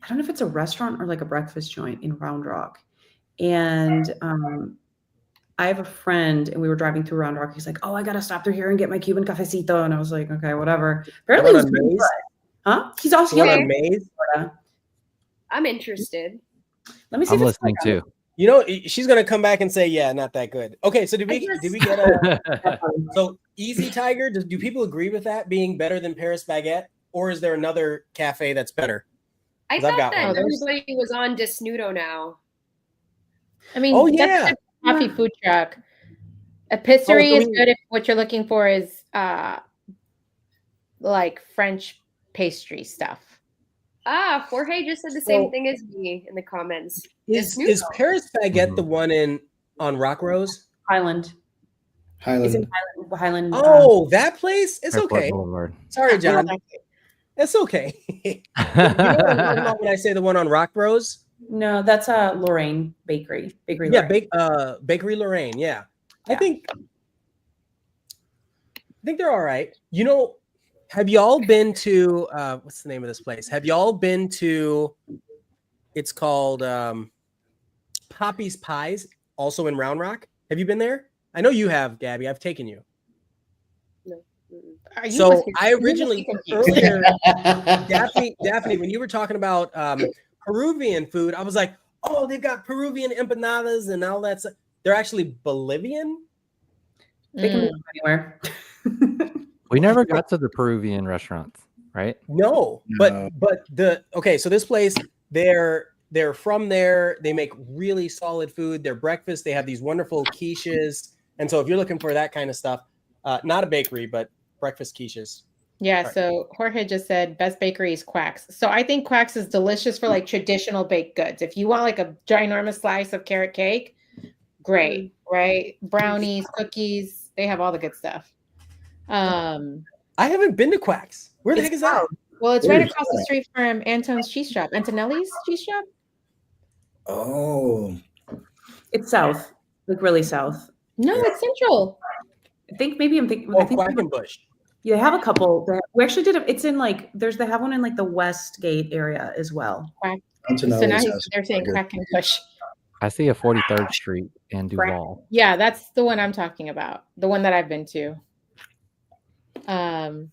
I don't know if it's a restaurant or like a breakfast joint in Round Rock, and I have a friend, and we were driving through Round Rock. He's like, "Oh, I gotta stop through here and get my Cuban cafecito," and I was like, "Okay, whatever." Apparently, it was on pretty Maze? good. Huh? He's also You here want in a maze? Florida. I'm interested. Let me see. I'm if it's listening Florida. too. You know, she's gonna come back and say, "Yeah, not that good." Okay, so did we get a so Easy Tiger? Do people agree with that being better than Paris Baguette, or is there another cafe that's better? I 'Cause I've thought got that one. everybody was on Desnudo now. I mean, Oh, that's yeah. a coffee food truck. A pisserie Oh, so is good if what you're looking for is like French pastry stuff. Ah, Jorge just said the same So- thing as me in the comments. Is Desnudo. Paris Baguette Mhm. the one on Rock Rose? Highland. It's in Highland. Highland. Oh, that place? It's Airport okay. Boulevard. Sorry, John. It's okay. You know what I'm talking about when I say the one on Rock Rose? No, that's Lorraine Bakery. Bakery. Yeah, Lorraine. Bakery Lorraine. Yeah. I Yeah. think they're all right. You know, have y'all been to what's the name of this place? Have y'all been to it's called Poppy's Pies, also in Round Rock? Have you been there? I know you have, Gabby. I've taken you. Mm-mm. Are you So listening? I You must originally be confused. earlier Daphne, when you were talking about Peruvian food, I was like, oh, they've got Peruvian empanadas and all that stuff. They're actually Bolivian. They can move anywhere. We never got to the Peruvian restaurants, right? No, No. but so this place, they're from there. They make really solid food. Their breakfast, they have these wonderful quiches. And so if you're looking for that kind of stuff, not a bakery, but breakfast quiches. Yeah, Right. so Jorge just said best bakery is Quack's. So I think Quack's is delicious for like traditional baked goods. If you want like a ginormous slice of carrot cake, great, right? Brownies, cookies, they have all the good stuff. I haven't been to Quack's. Where the heck is that? Well, it's Where right is across the that? street from Antone's Cheese Shop, Antonelli's Cheese Shop. Oh, It's south, like really south. No, it's central. I think maybe I'm thinking. Oh, I think Quackenbush. you have a couple. We actually did. It's in like they have one in like the West Gate area as well. So Antonelli's now has they're saying good- Quack and Push. I see a 43rd Street in Duval. Yeah, that's the one I'm talking about. The one that I've been to. And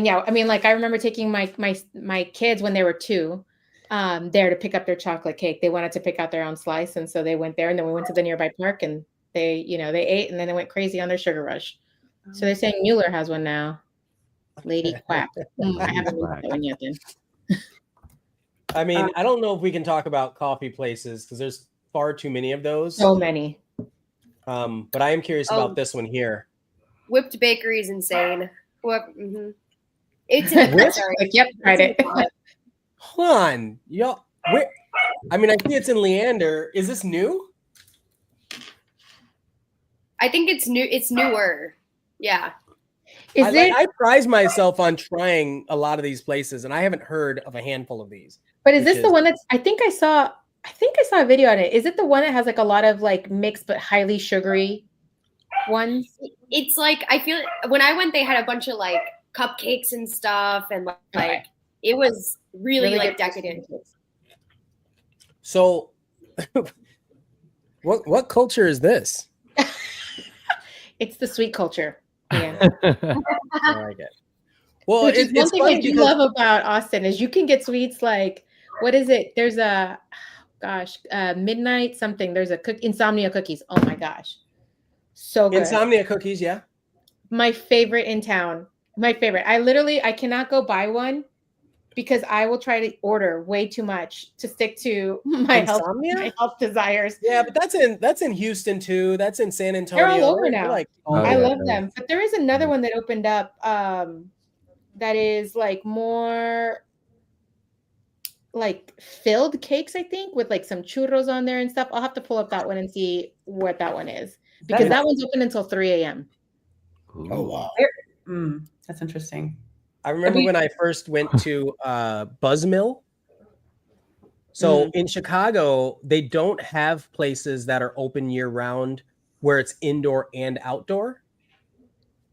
yeah, I mean, like I remember taking my kids when they were 2, there to pick up their chocolate cake. They wanted to pick out their own slice, and so they went there, and then we went to the nearby park, and they ate, and then they went crazy on their sugar rush. So they're saying Mueller has one now. Lady Quack. I haven't been to that one yet. Then I mean, I don't know if we can talk about coffee places because there's far too many of those. so many. But I am curious about this one here. Whipped bakery is insane. It's Whipped? sorry. Like, yep, tried it. Hold on, y'all. I mean, I see it's in Leander. Is this new? I think it's new. It's newer. Yeah. I prize myself on trying a lot of these places, and I haven't heard of a handful of these. But is this which the is- one that's? I think I saw a video on it. Is it the one that has like a lot of like mixed but highly sugary ones? It's like I feel when I went, they had a bunch of like cupcakes and stuff, and like Okay. it was really like good. decadent. So, what culture is this? It's the sweet culture. Yeah. I like it. Well, Which is one it's thing funny I do because love about Austin is you can get sweets like what is it? There's a midnight something. There's a insomnia cookies. Oh my gosh, so good. insomnia cookies. Yeah. My favorite in town. My favorite. I cannot go buy one because I will try to order way too much to stick to my Insomnia? health desires. Yeah, but that's in Houston too. That's in San Antonio. They're all over They're now. like, I yeah, love them. But there is another one that opened up that is like more like filled cakes, I think, with like some churros on there and stuff. I'll have to pull up that one and see what that one is because that one's open until 3 a.m. Oh wow. That's interesting. I remember when I first went to Buzzmill. So in Chicago, they don't have places that are open year round where it's indoor and outdoor.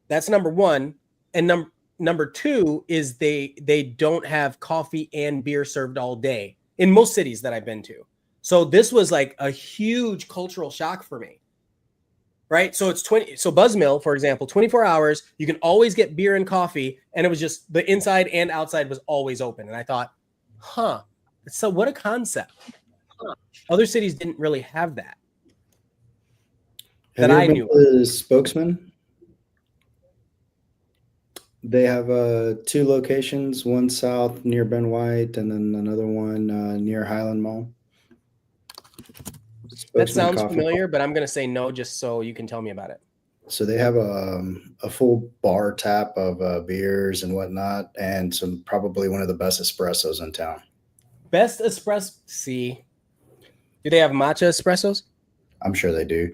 That's number one. And number two is they don't have coffee and beer served all day in most cities that I've been to. So this was like a huge cultural shock for me. Right. So it's Buzzmill, for example, 24 hours, you can always get beer and coffee. And it was just the inside and outside was always open. And I thought, so what a concept. Other cities didn't really have that. Have That you I ever knew been to Spokesman? They have 2 locations, one south near Ben White, and then another one near Highland Mall. That Spokesman sounds Coffee familiar, but I'm going to say no just so you can tell me about it. So they have a full bar tap of beers and whatnot, and probably one of the best espressos in town. Best espresso. See, do they have matcha espressos? I'm sure they do.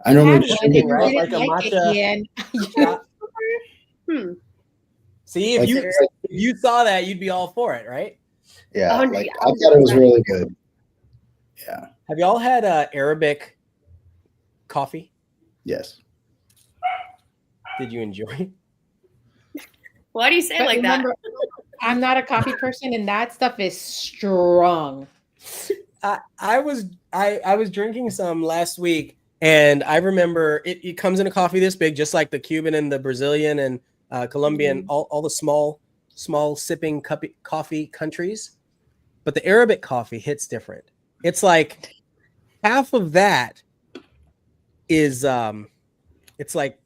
I normally just drink it. right? Like a matcha- Ian. See, if Like- you saw that, you'd be all for it, right? Yeah, 100 like I thought it was really good. Yeah. Have y'all had Arabic coffee? Yes. Did you enjoy it? Why do you say it But like remember, I'm not a coffee person, and that stuff is strong. I was drinking some last week, and I remember it comes in a coffee this big, just like the Cuban and the Brazilian and Colombian, all the small sipping coffee countries. But the Arabic coffee hits different. It's like half of that is it's like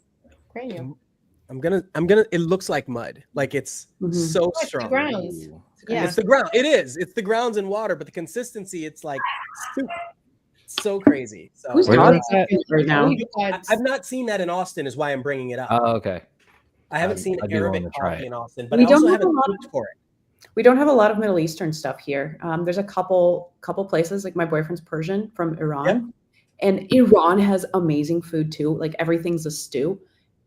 Cranium. I'm gonna it looks like mud. Like it's so Oh, it's the strong. grounds. Yeah. It's the ground. It is. It's the grounds and water, but the consistency, it's like soup. So crazy. So Who's Where talking is that? right now? I've not seen that in Austin, is why I'm bringing it up. Oh, okay. I haven't seen I do Arabic wanna try coffee it. in Austin, but We I also don't have a haven't lot looked for it. We don't have a lot of Middle Eastern stuff here. There's a couple places, like my boyfriend's Persian from Iran, and Iran has amazing food too. Like everything's a stew,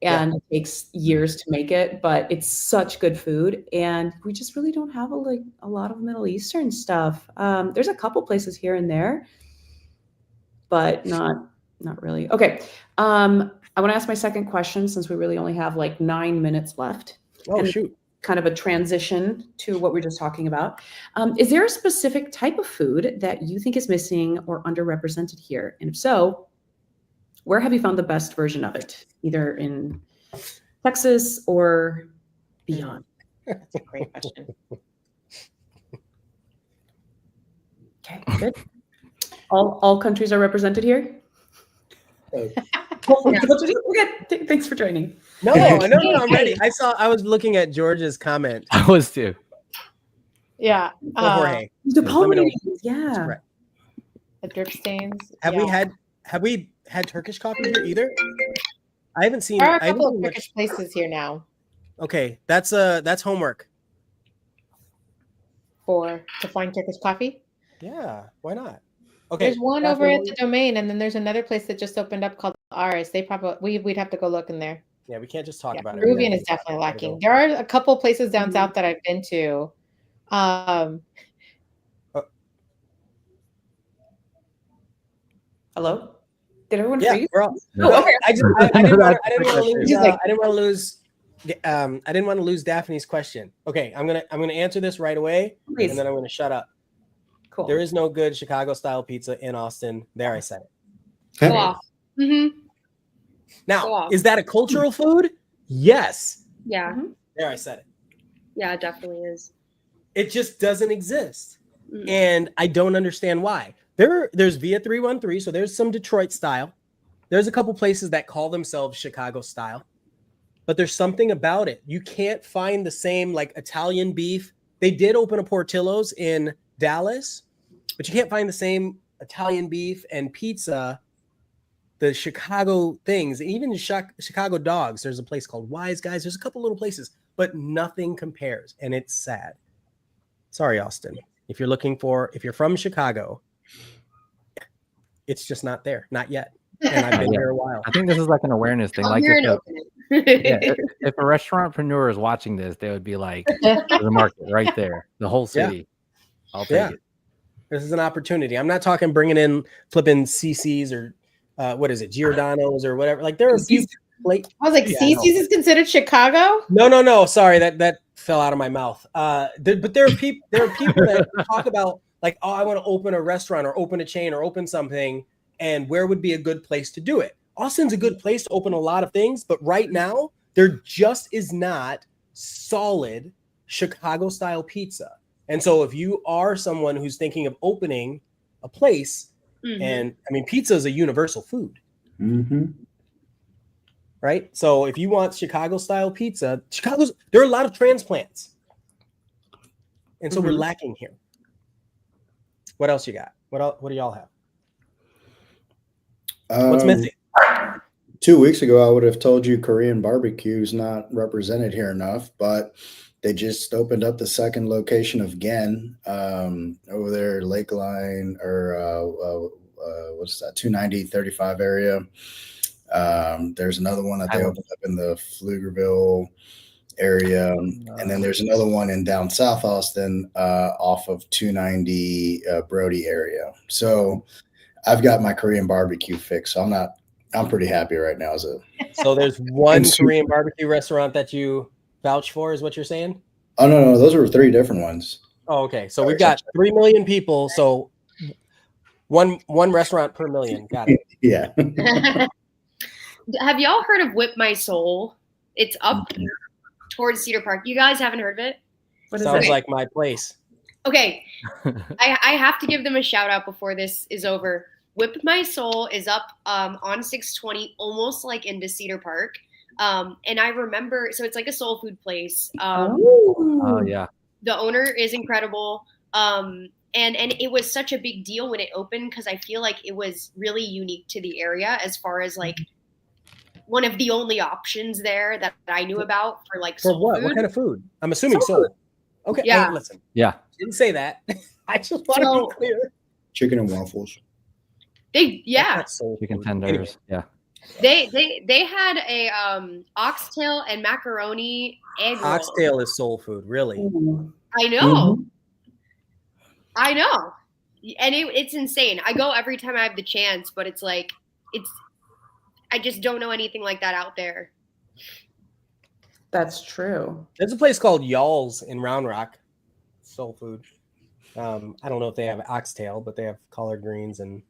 and it takes years to make it, but it's such good food. And we just really don't have a lot of Middle Eastern stuff. There's a couple places here and there, but not really. Okay, I want to ask my second question since we really only have like 9 minutes left. Oh, And shoot. kind of a transition to what we were just talking about. Is there a specific type of food that you think is missing or underrepresented here? And if so, where have you found the best version of it? Either in Texas or beyond? That's a great question. Okay, good. All countries are represented here? Uh, Okay, thanks for joining. No, I'm ready. I was looking at George's comment. I was too. Yeah. Oh, Jorge. The Let me know. pollinating, yeah. Right. The drip stains. Have yeah. we had Turkish coffee here either? I haven't seen. There are a I haven't couple of seen much- Turkish places here now Okay, that's homework. to find Turkish coffee. Yeah, why not? Okay, There's one Catherine, over at the Domain, and then there's another place that just opened up called Ours. They probably we'd have to go look in there. Yeah, we can't just talk Yeah, about it. Peruvian is definitely lacking. There are a couple places down Mhm. south that I've been to. Hello? Did everyone Yeah, freeze? we're all. Oh, okay. I didn't want to lose. He's like- I didn't want to lose Daphne's question. Okay, I'm gonna answer this right away, Please. and then I'm gonna shut up. Cool. There is no good Chicago style pizza in Austin. There, I said it. Go off. Mm-hmm. Go Now, off. is that a cultural food? Yes. Yeah. There, I said it. Yeah, it definitely is. It just doesn't exist, Mm. and I don't understand why. There's Via 313, so there's some Detroit style. There's a couple places that call themselves Chicago style, but there's something about it. You can't find the same like Italian beef. They did open a Portillo's in Dallas, but you can't find the same Italian beef and pizza, the Chicago things, even the Chicago dogs. There's a place called Wise Guys. There's a couple little places, but nothing compares, and it's sad. Sorry, Austin. If you're from Chicago, it's just not there, not yet. And I've been here a while. I think this is like an awareness thing. I'm Like here if and a, open it. yeah, if a restaurantpreneur is watching this, they would be like, "There's a market right there, the whole city. I'll take Yeah. it." This is an opportunity. I'm not talking bringing in flipping CC's or what is it, Giordano's or whatever. Like there are a few. Like I was like, Yeah, Cece's is considered Chicago? no. Sorry, that fell out of my mouth. But there are people that talk about like, oh, I want to open a restaurant or open a chain or open something, and where would be a good place to do it? Austin's a good place to open a lot of things, but right now there just is not solid Chicago style pizza. And so if you are someone who's thinking of opening a place, Mhm. and I mean, pizza is a universal food, Mm-hmm. right? So if you want Chicago style pizza, there are a lot of transplants. And so we're Mhm. lacking here. What else you got? What do y'all have? What's missing? 2 weeks ago, I would have told you Korean BBQ is not represented here enough, but they just opened up the second location of Gen over there, Lakeline, or what's that, 290, 35 area. There's another one that they opened up in the Pflugerville area. And then there's another one in down South Austin off of 290 Brody area. So I've got my Korean barbecue fix. So I'm pretty happy right now. So there's one Korean barbecue restaurant that you vouch for, is what you're saying? Oh, no, those were 3 different ones. Oh, okay. So we've got 3 million people. So one restaurant per million. Got it. Yeah. Have y'all heard of Whip My Soul? It's up towards Cedar Park. You guys haven't heard of it? What is Sounds it? like my place. Okay, I have to give them a shout out before this is over. Whip My Soul is up on 620, almost like into Cedar Park. And I remember, so it's like a soul food place. Oh yeah. The owner is incredible. And it was such a big deal when it opened because I feel like it was really unique to the area as far as like one of the only options there that I knew about for like For soul what? food. What kind of food? I'm assuming Soul soul. Okay. Yeah. Hey, listen. Yeah. Didn't say that. I just want So- to be clear. Chicken and waffles. Yeah, That's soul Chicken food. tenders. Yeah. they had a oxtail and macaroni egg roll. Oxtail is soul food, really. Ooh. I know. Mhm. I know. And it's insane. I go every time I have the chance, but it's like I just don't know anything like that out there. That's true. There's a place called Y'all's in Round Rock. Soul food. I don't know if they have oxtail, but they have collard greens and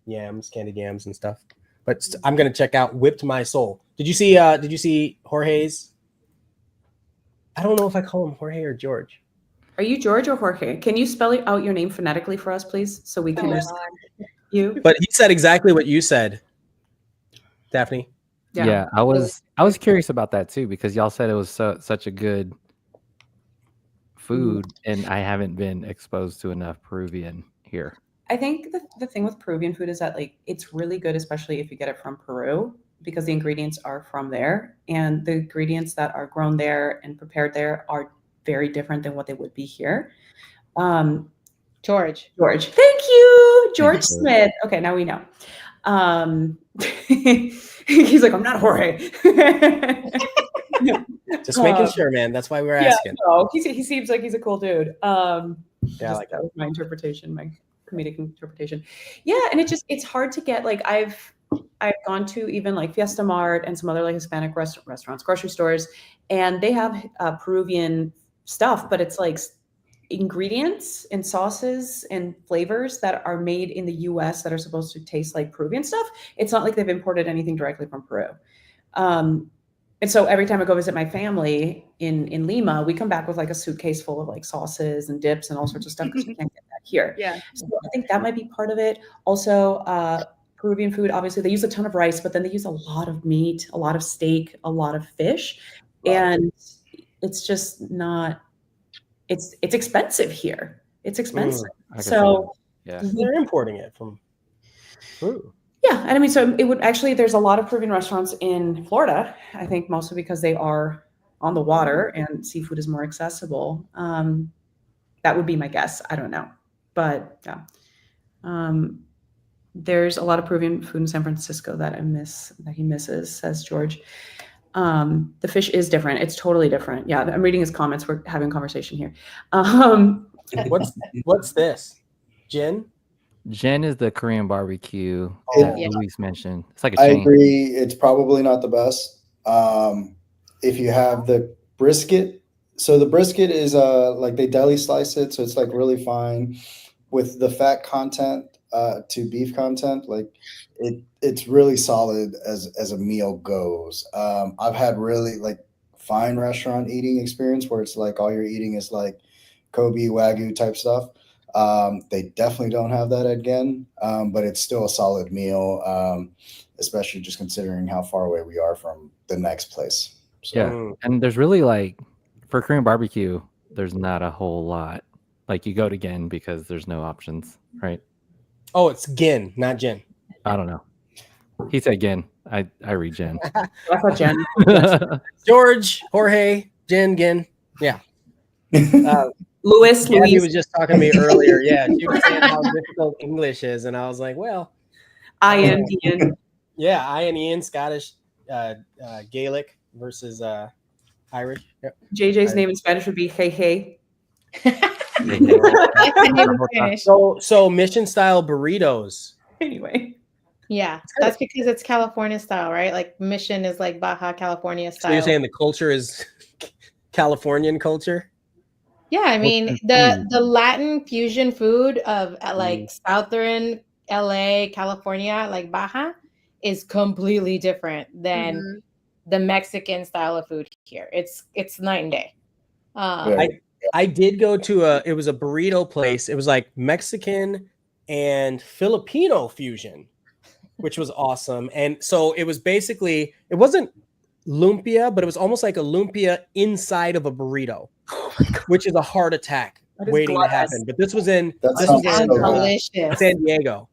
yams, candied yams and stuff. But I'm gonna check out Whipped My Soul. Did you see Jorge's? I don't know if I call him Jorge or George. Are you George or Jorge? Can you spell out your name phonetically for us, please, so we can you? But he said exactly what you said, Daphne. Yeah. I was curious about that too because y'all said it was such a good food, and I haven't been exposed to enough Peruvian here. I think the thing with Peruvian food is that like it's really good, especially if you get it from Peru, because the ingredients are from there, and the ingredients that are grown there and prepared there are very different than what they would be here. George. Thank you, George Thank you. Smith. Okay, now we know. He's like, I'm not Jorge. Just making sure, man. That's why we're asking. No, he seems like he's a cool dude. Yeah, That was my interpretation, my comedic interpretation. Yeah, and it's hard to get. Like I've gone to even like Fiesta Mart and some other like Hispanic restaurants, grocery stores, and they have Peruvian stuff, but it's like ingredients and sauces and flavors that are made in the US that are supposed to taste like Peruvian stuff. It's not like they've imported anything directly from Peru. And so every time I go visit my family in Lima, we come back with like a suitcase full of like sauces and dips and all sorts of stuff because we can't get that here. Yeah. So I think that might be part of it. Also, Peruvian food, obviously they use a ton of rice, but then they use a lot of meat, a lot of steak, a lot of fish. And it's just not, it's expensive here. It's expensive. I can see So Yeah. They're importing it from Peru. yeah, and I mean, so it would actually, there's a lot of Peruvian restaurants in Florida, I think mostly because they are on the water and seafood is more accessible. That would be my guess. I don't know. But yeah. There's a lot of Peruvian food in San Francisco that he misses, says George. The fish is different. It's totally different. Yeah, I'm reading his comments. We're having a conversation here. What's this? Gin? Jen is the Korean barbecue Oh. that Yeah. Luis mentioned. It's like a I chain. agree. It's probably not the best. If you have the brisket, so the brisket is like they deli slice it, so it's like really fine with the fat content to beef content. Like it's really solid as a meal goes. I've had really like fine restaurant eating experience where it's like all you're eating is like Kobe Wagyu type stuff. They definitely don't have that at Gen, but it's still a solid meal, especially just considering how far away we are from the next place. So, Yeah. And there's really like, for Korean barbecue, there's not a whole lot. Like you go to Gen because there's no options, right? Oh, it's Gin, not Gin. I don't know. He said Gen. I read Gen. I thought Jen. George, Jorge, Gin, Gin. Yeah. Louis. Gabby was just talking to me earlier. Yeah, she was saying how difficult English is, and I was like, well, Ian. yeah, I and Ian, Scottish, Gaelic versus Irish. Yep. JJ's name in Spanish would be Hey Hey. So mission style burritos. Anyway. Yeah, that's because it's California style, right? Like Mission is like Baja California style. So you're saying the culture is Californian culture? Yeah, I mean the Latin fusion food of like Southern LA, California, like Baja, is completely different than the Mexican style of food here. It's night and day. I did go to it was a burrito place. It was like Mexican and Filipino fusion, which was awesome. And so it was basically, it wasn't lumpia, but it was almost like a lumpia inside of a burrito, which is a heart attack waiting to happen. But this was in delicious. San Diego.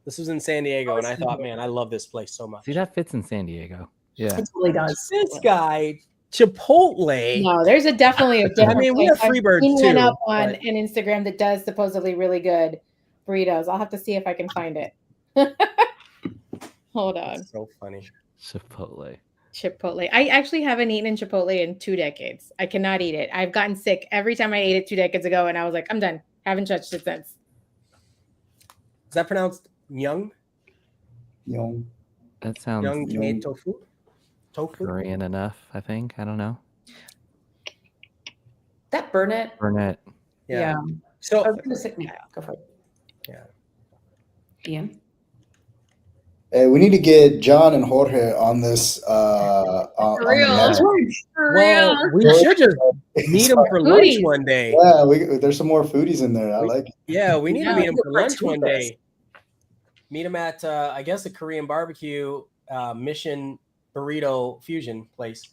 This was in San Diego, and I thought, man, I love this place so much. See, that fits in San Diego. Yeah, It totally does. This guy, Chipotle. No, there's definitely a different. I mean, we have Freebirds I've seen too. one up on but- an Instagram that does supposedly really good burritos. I'll have to see if I can find it. Hold on. That's so funny. Chipotle. I actually haven't eaten Chipotle in 2 decades. I cannot eat it. I've gotten sick every time I ate it 2 decades ago, and I was like, I'm done. Haven't touched it since. Is that pronounced Young? Young. that sounds Young tofu? Tofu? Korean enough. I think. I don't know. That Burnett. Burnett. Yeah. So I was gonna say, yeah, go for it. Yeah. Ian. Hey, we need to get John and Jorge on this. On the real. next- well, we should just meet them for lunch Foodies. one day. Yeah, there's some more foodies in there. I like it. Yeah, we need to meet them for lunch Two one of us. day. Meet them at, I guess, the Korean BBQ Mission Burrito Fusion place.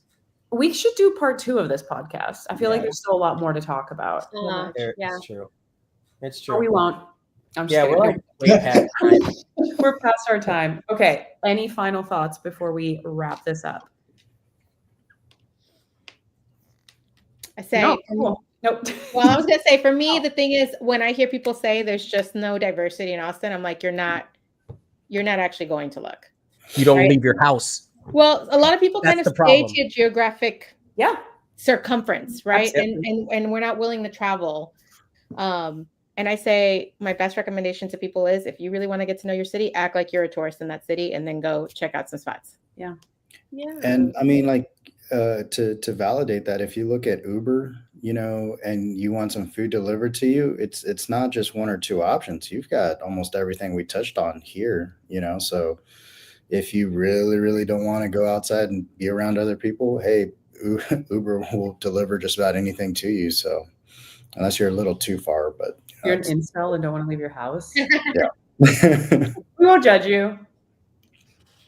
We should do part 2 of this podcast. I feel like Yeah. there's still a lot more to talk about. Yeah. It's true. It's Or we true. won't. I'm just Yeah, kidding. we're like way past time. We're past our time. Okay. Any final thoughts before we wrap this up? I say, No, cool. Nope. well, I was gonna say for me, the thing is when I hear people say there's just no diversity in Austin, I'm like, you're not actually going to look. You don't Right. leave your house. Well, a lot of people kind of That's the stay problem. to a geographic Yeah. circumference, right? Absolutely. And we're not willing to travel. And I say my best recommendation to people is if you really want to get to know your city, act like you're a tourist in that city and then go check out some spots. Yeah. And I mean, like, to validate that, if you look at Uber, and you want some food delivered to you, it's not just 1 or 2 options. You've got almost everything we touched on here, So if you really, really don't want to go outside and be around other people, hey, Uber will deliver just about anything to you. So unless you're a little too far, but You're an incel and don't want to leave your house. yeah. We won't judge you.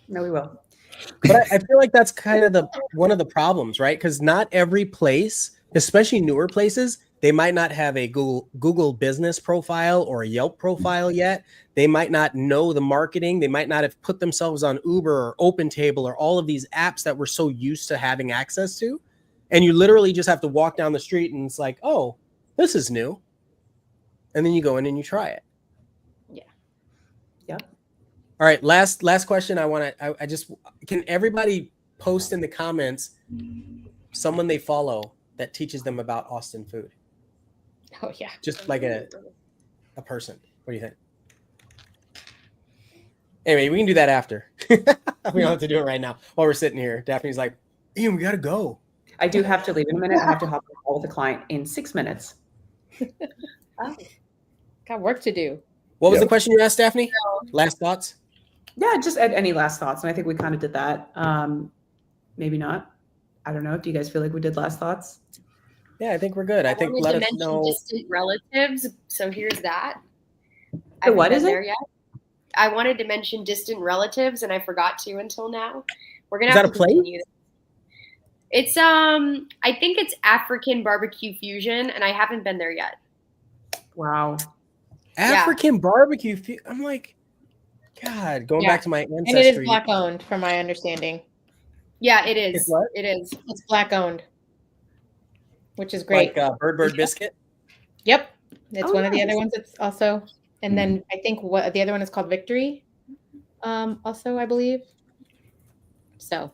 No, we will. But I feel like that's kind of one of the problems, right? Because not every place, especially newer places, they might not have a Google business profile or a Yelp profile yet. They might not know the marketing. They might not have put themselves on Uber or OpenTable or all of these apps that we're so used to having access to. And you literally just have to walk down the street and it's like, oh, this is new. And then you go in and you try it. Yeah. Yep. All right. Last question. I just, can everybody post in the comments someone they follow that teaches them about Austin food? Oh yeah. Just like a person. What do you think? Anyway, we can do that after. We don't have to do it right now. While we're sitting here, Daphne's like, Ian, we got to go. I do have to leave in a minute. I have to hop on a call with a client in 6 minutes. Got work to do. What was the question you asked, Daphne? Last thoughts? Yeah, just any last thoughts. And I think we kind of did that. Maybe not. I don't know. Do you guys feel like we did last thoughts? Yeah, I think we're good. I think wanted let to us mention know. distant relatives. So here's that. What haven't is been it? there yet. I wanted to mention distant relatives, and I forgot to until now. We're gonna Is have that to a place? continue this. It's I think it's African barbecue fusion, and I haven't been there yet. Wow. African barbecue. I'm like, God, going Yeah. back to my And it ancestry. is black owned, from my understanding. Yeah, it is. It's what? It is. It's black owned, which is great. Like Bird Biscuit. Yep. It's Oh, one of the nice. other ones that's also, and then I think what the other one is called Victory. Also, I believe. So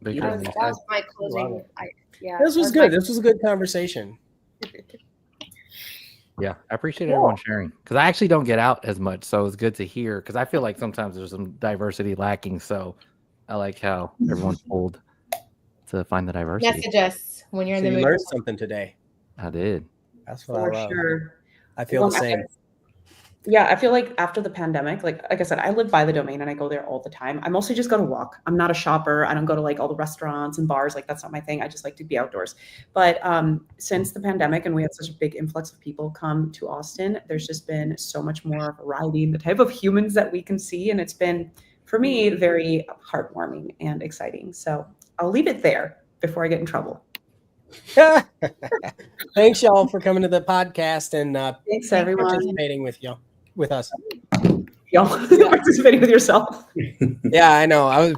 Big That one, was, you that was said. my closing. Love Yeah. This was that good. my- This was a good conversation. Yeah, I appreciate Cool. everyone sharing because I actually don't get out as much, so it's good to hear. Because I feel like sometimes there's some diversity lacking, so I like how everyone's pulled to find the diversity. message us when you're in So the you mood. learned something today. I did. That's what For I love. sure. I feel the Well, same. Yeah, I feel like after the pandemic, like I said, I live by the Domain and I go there all the time. I mostly just go to walk. I'm not a shopper. I don't go to like all the restaurants and bars. Like that's not my thing. I just like to be outdoors. But since the pandemic and we had such a big influx of people come to Austin, there's just been so much more variety in the type of humans that we can see, and it's been for me very heartwarming and exciting. So I'll leave it there before I get in trouble. Thanks, y'all, for coming to the podcast and Thanks, everyone. participating with us. Y'all participating with yourself. Yeah, I know. I was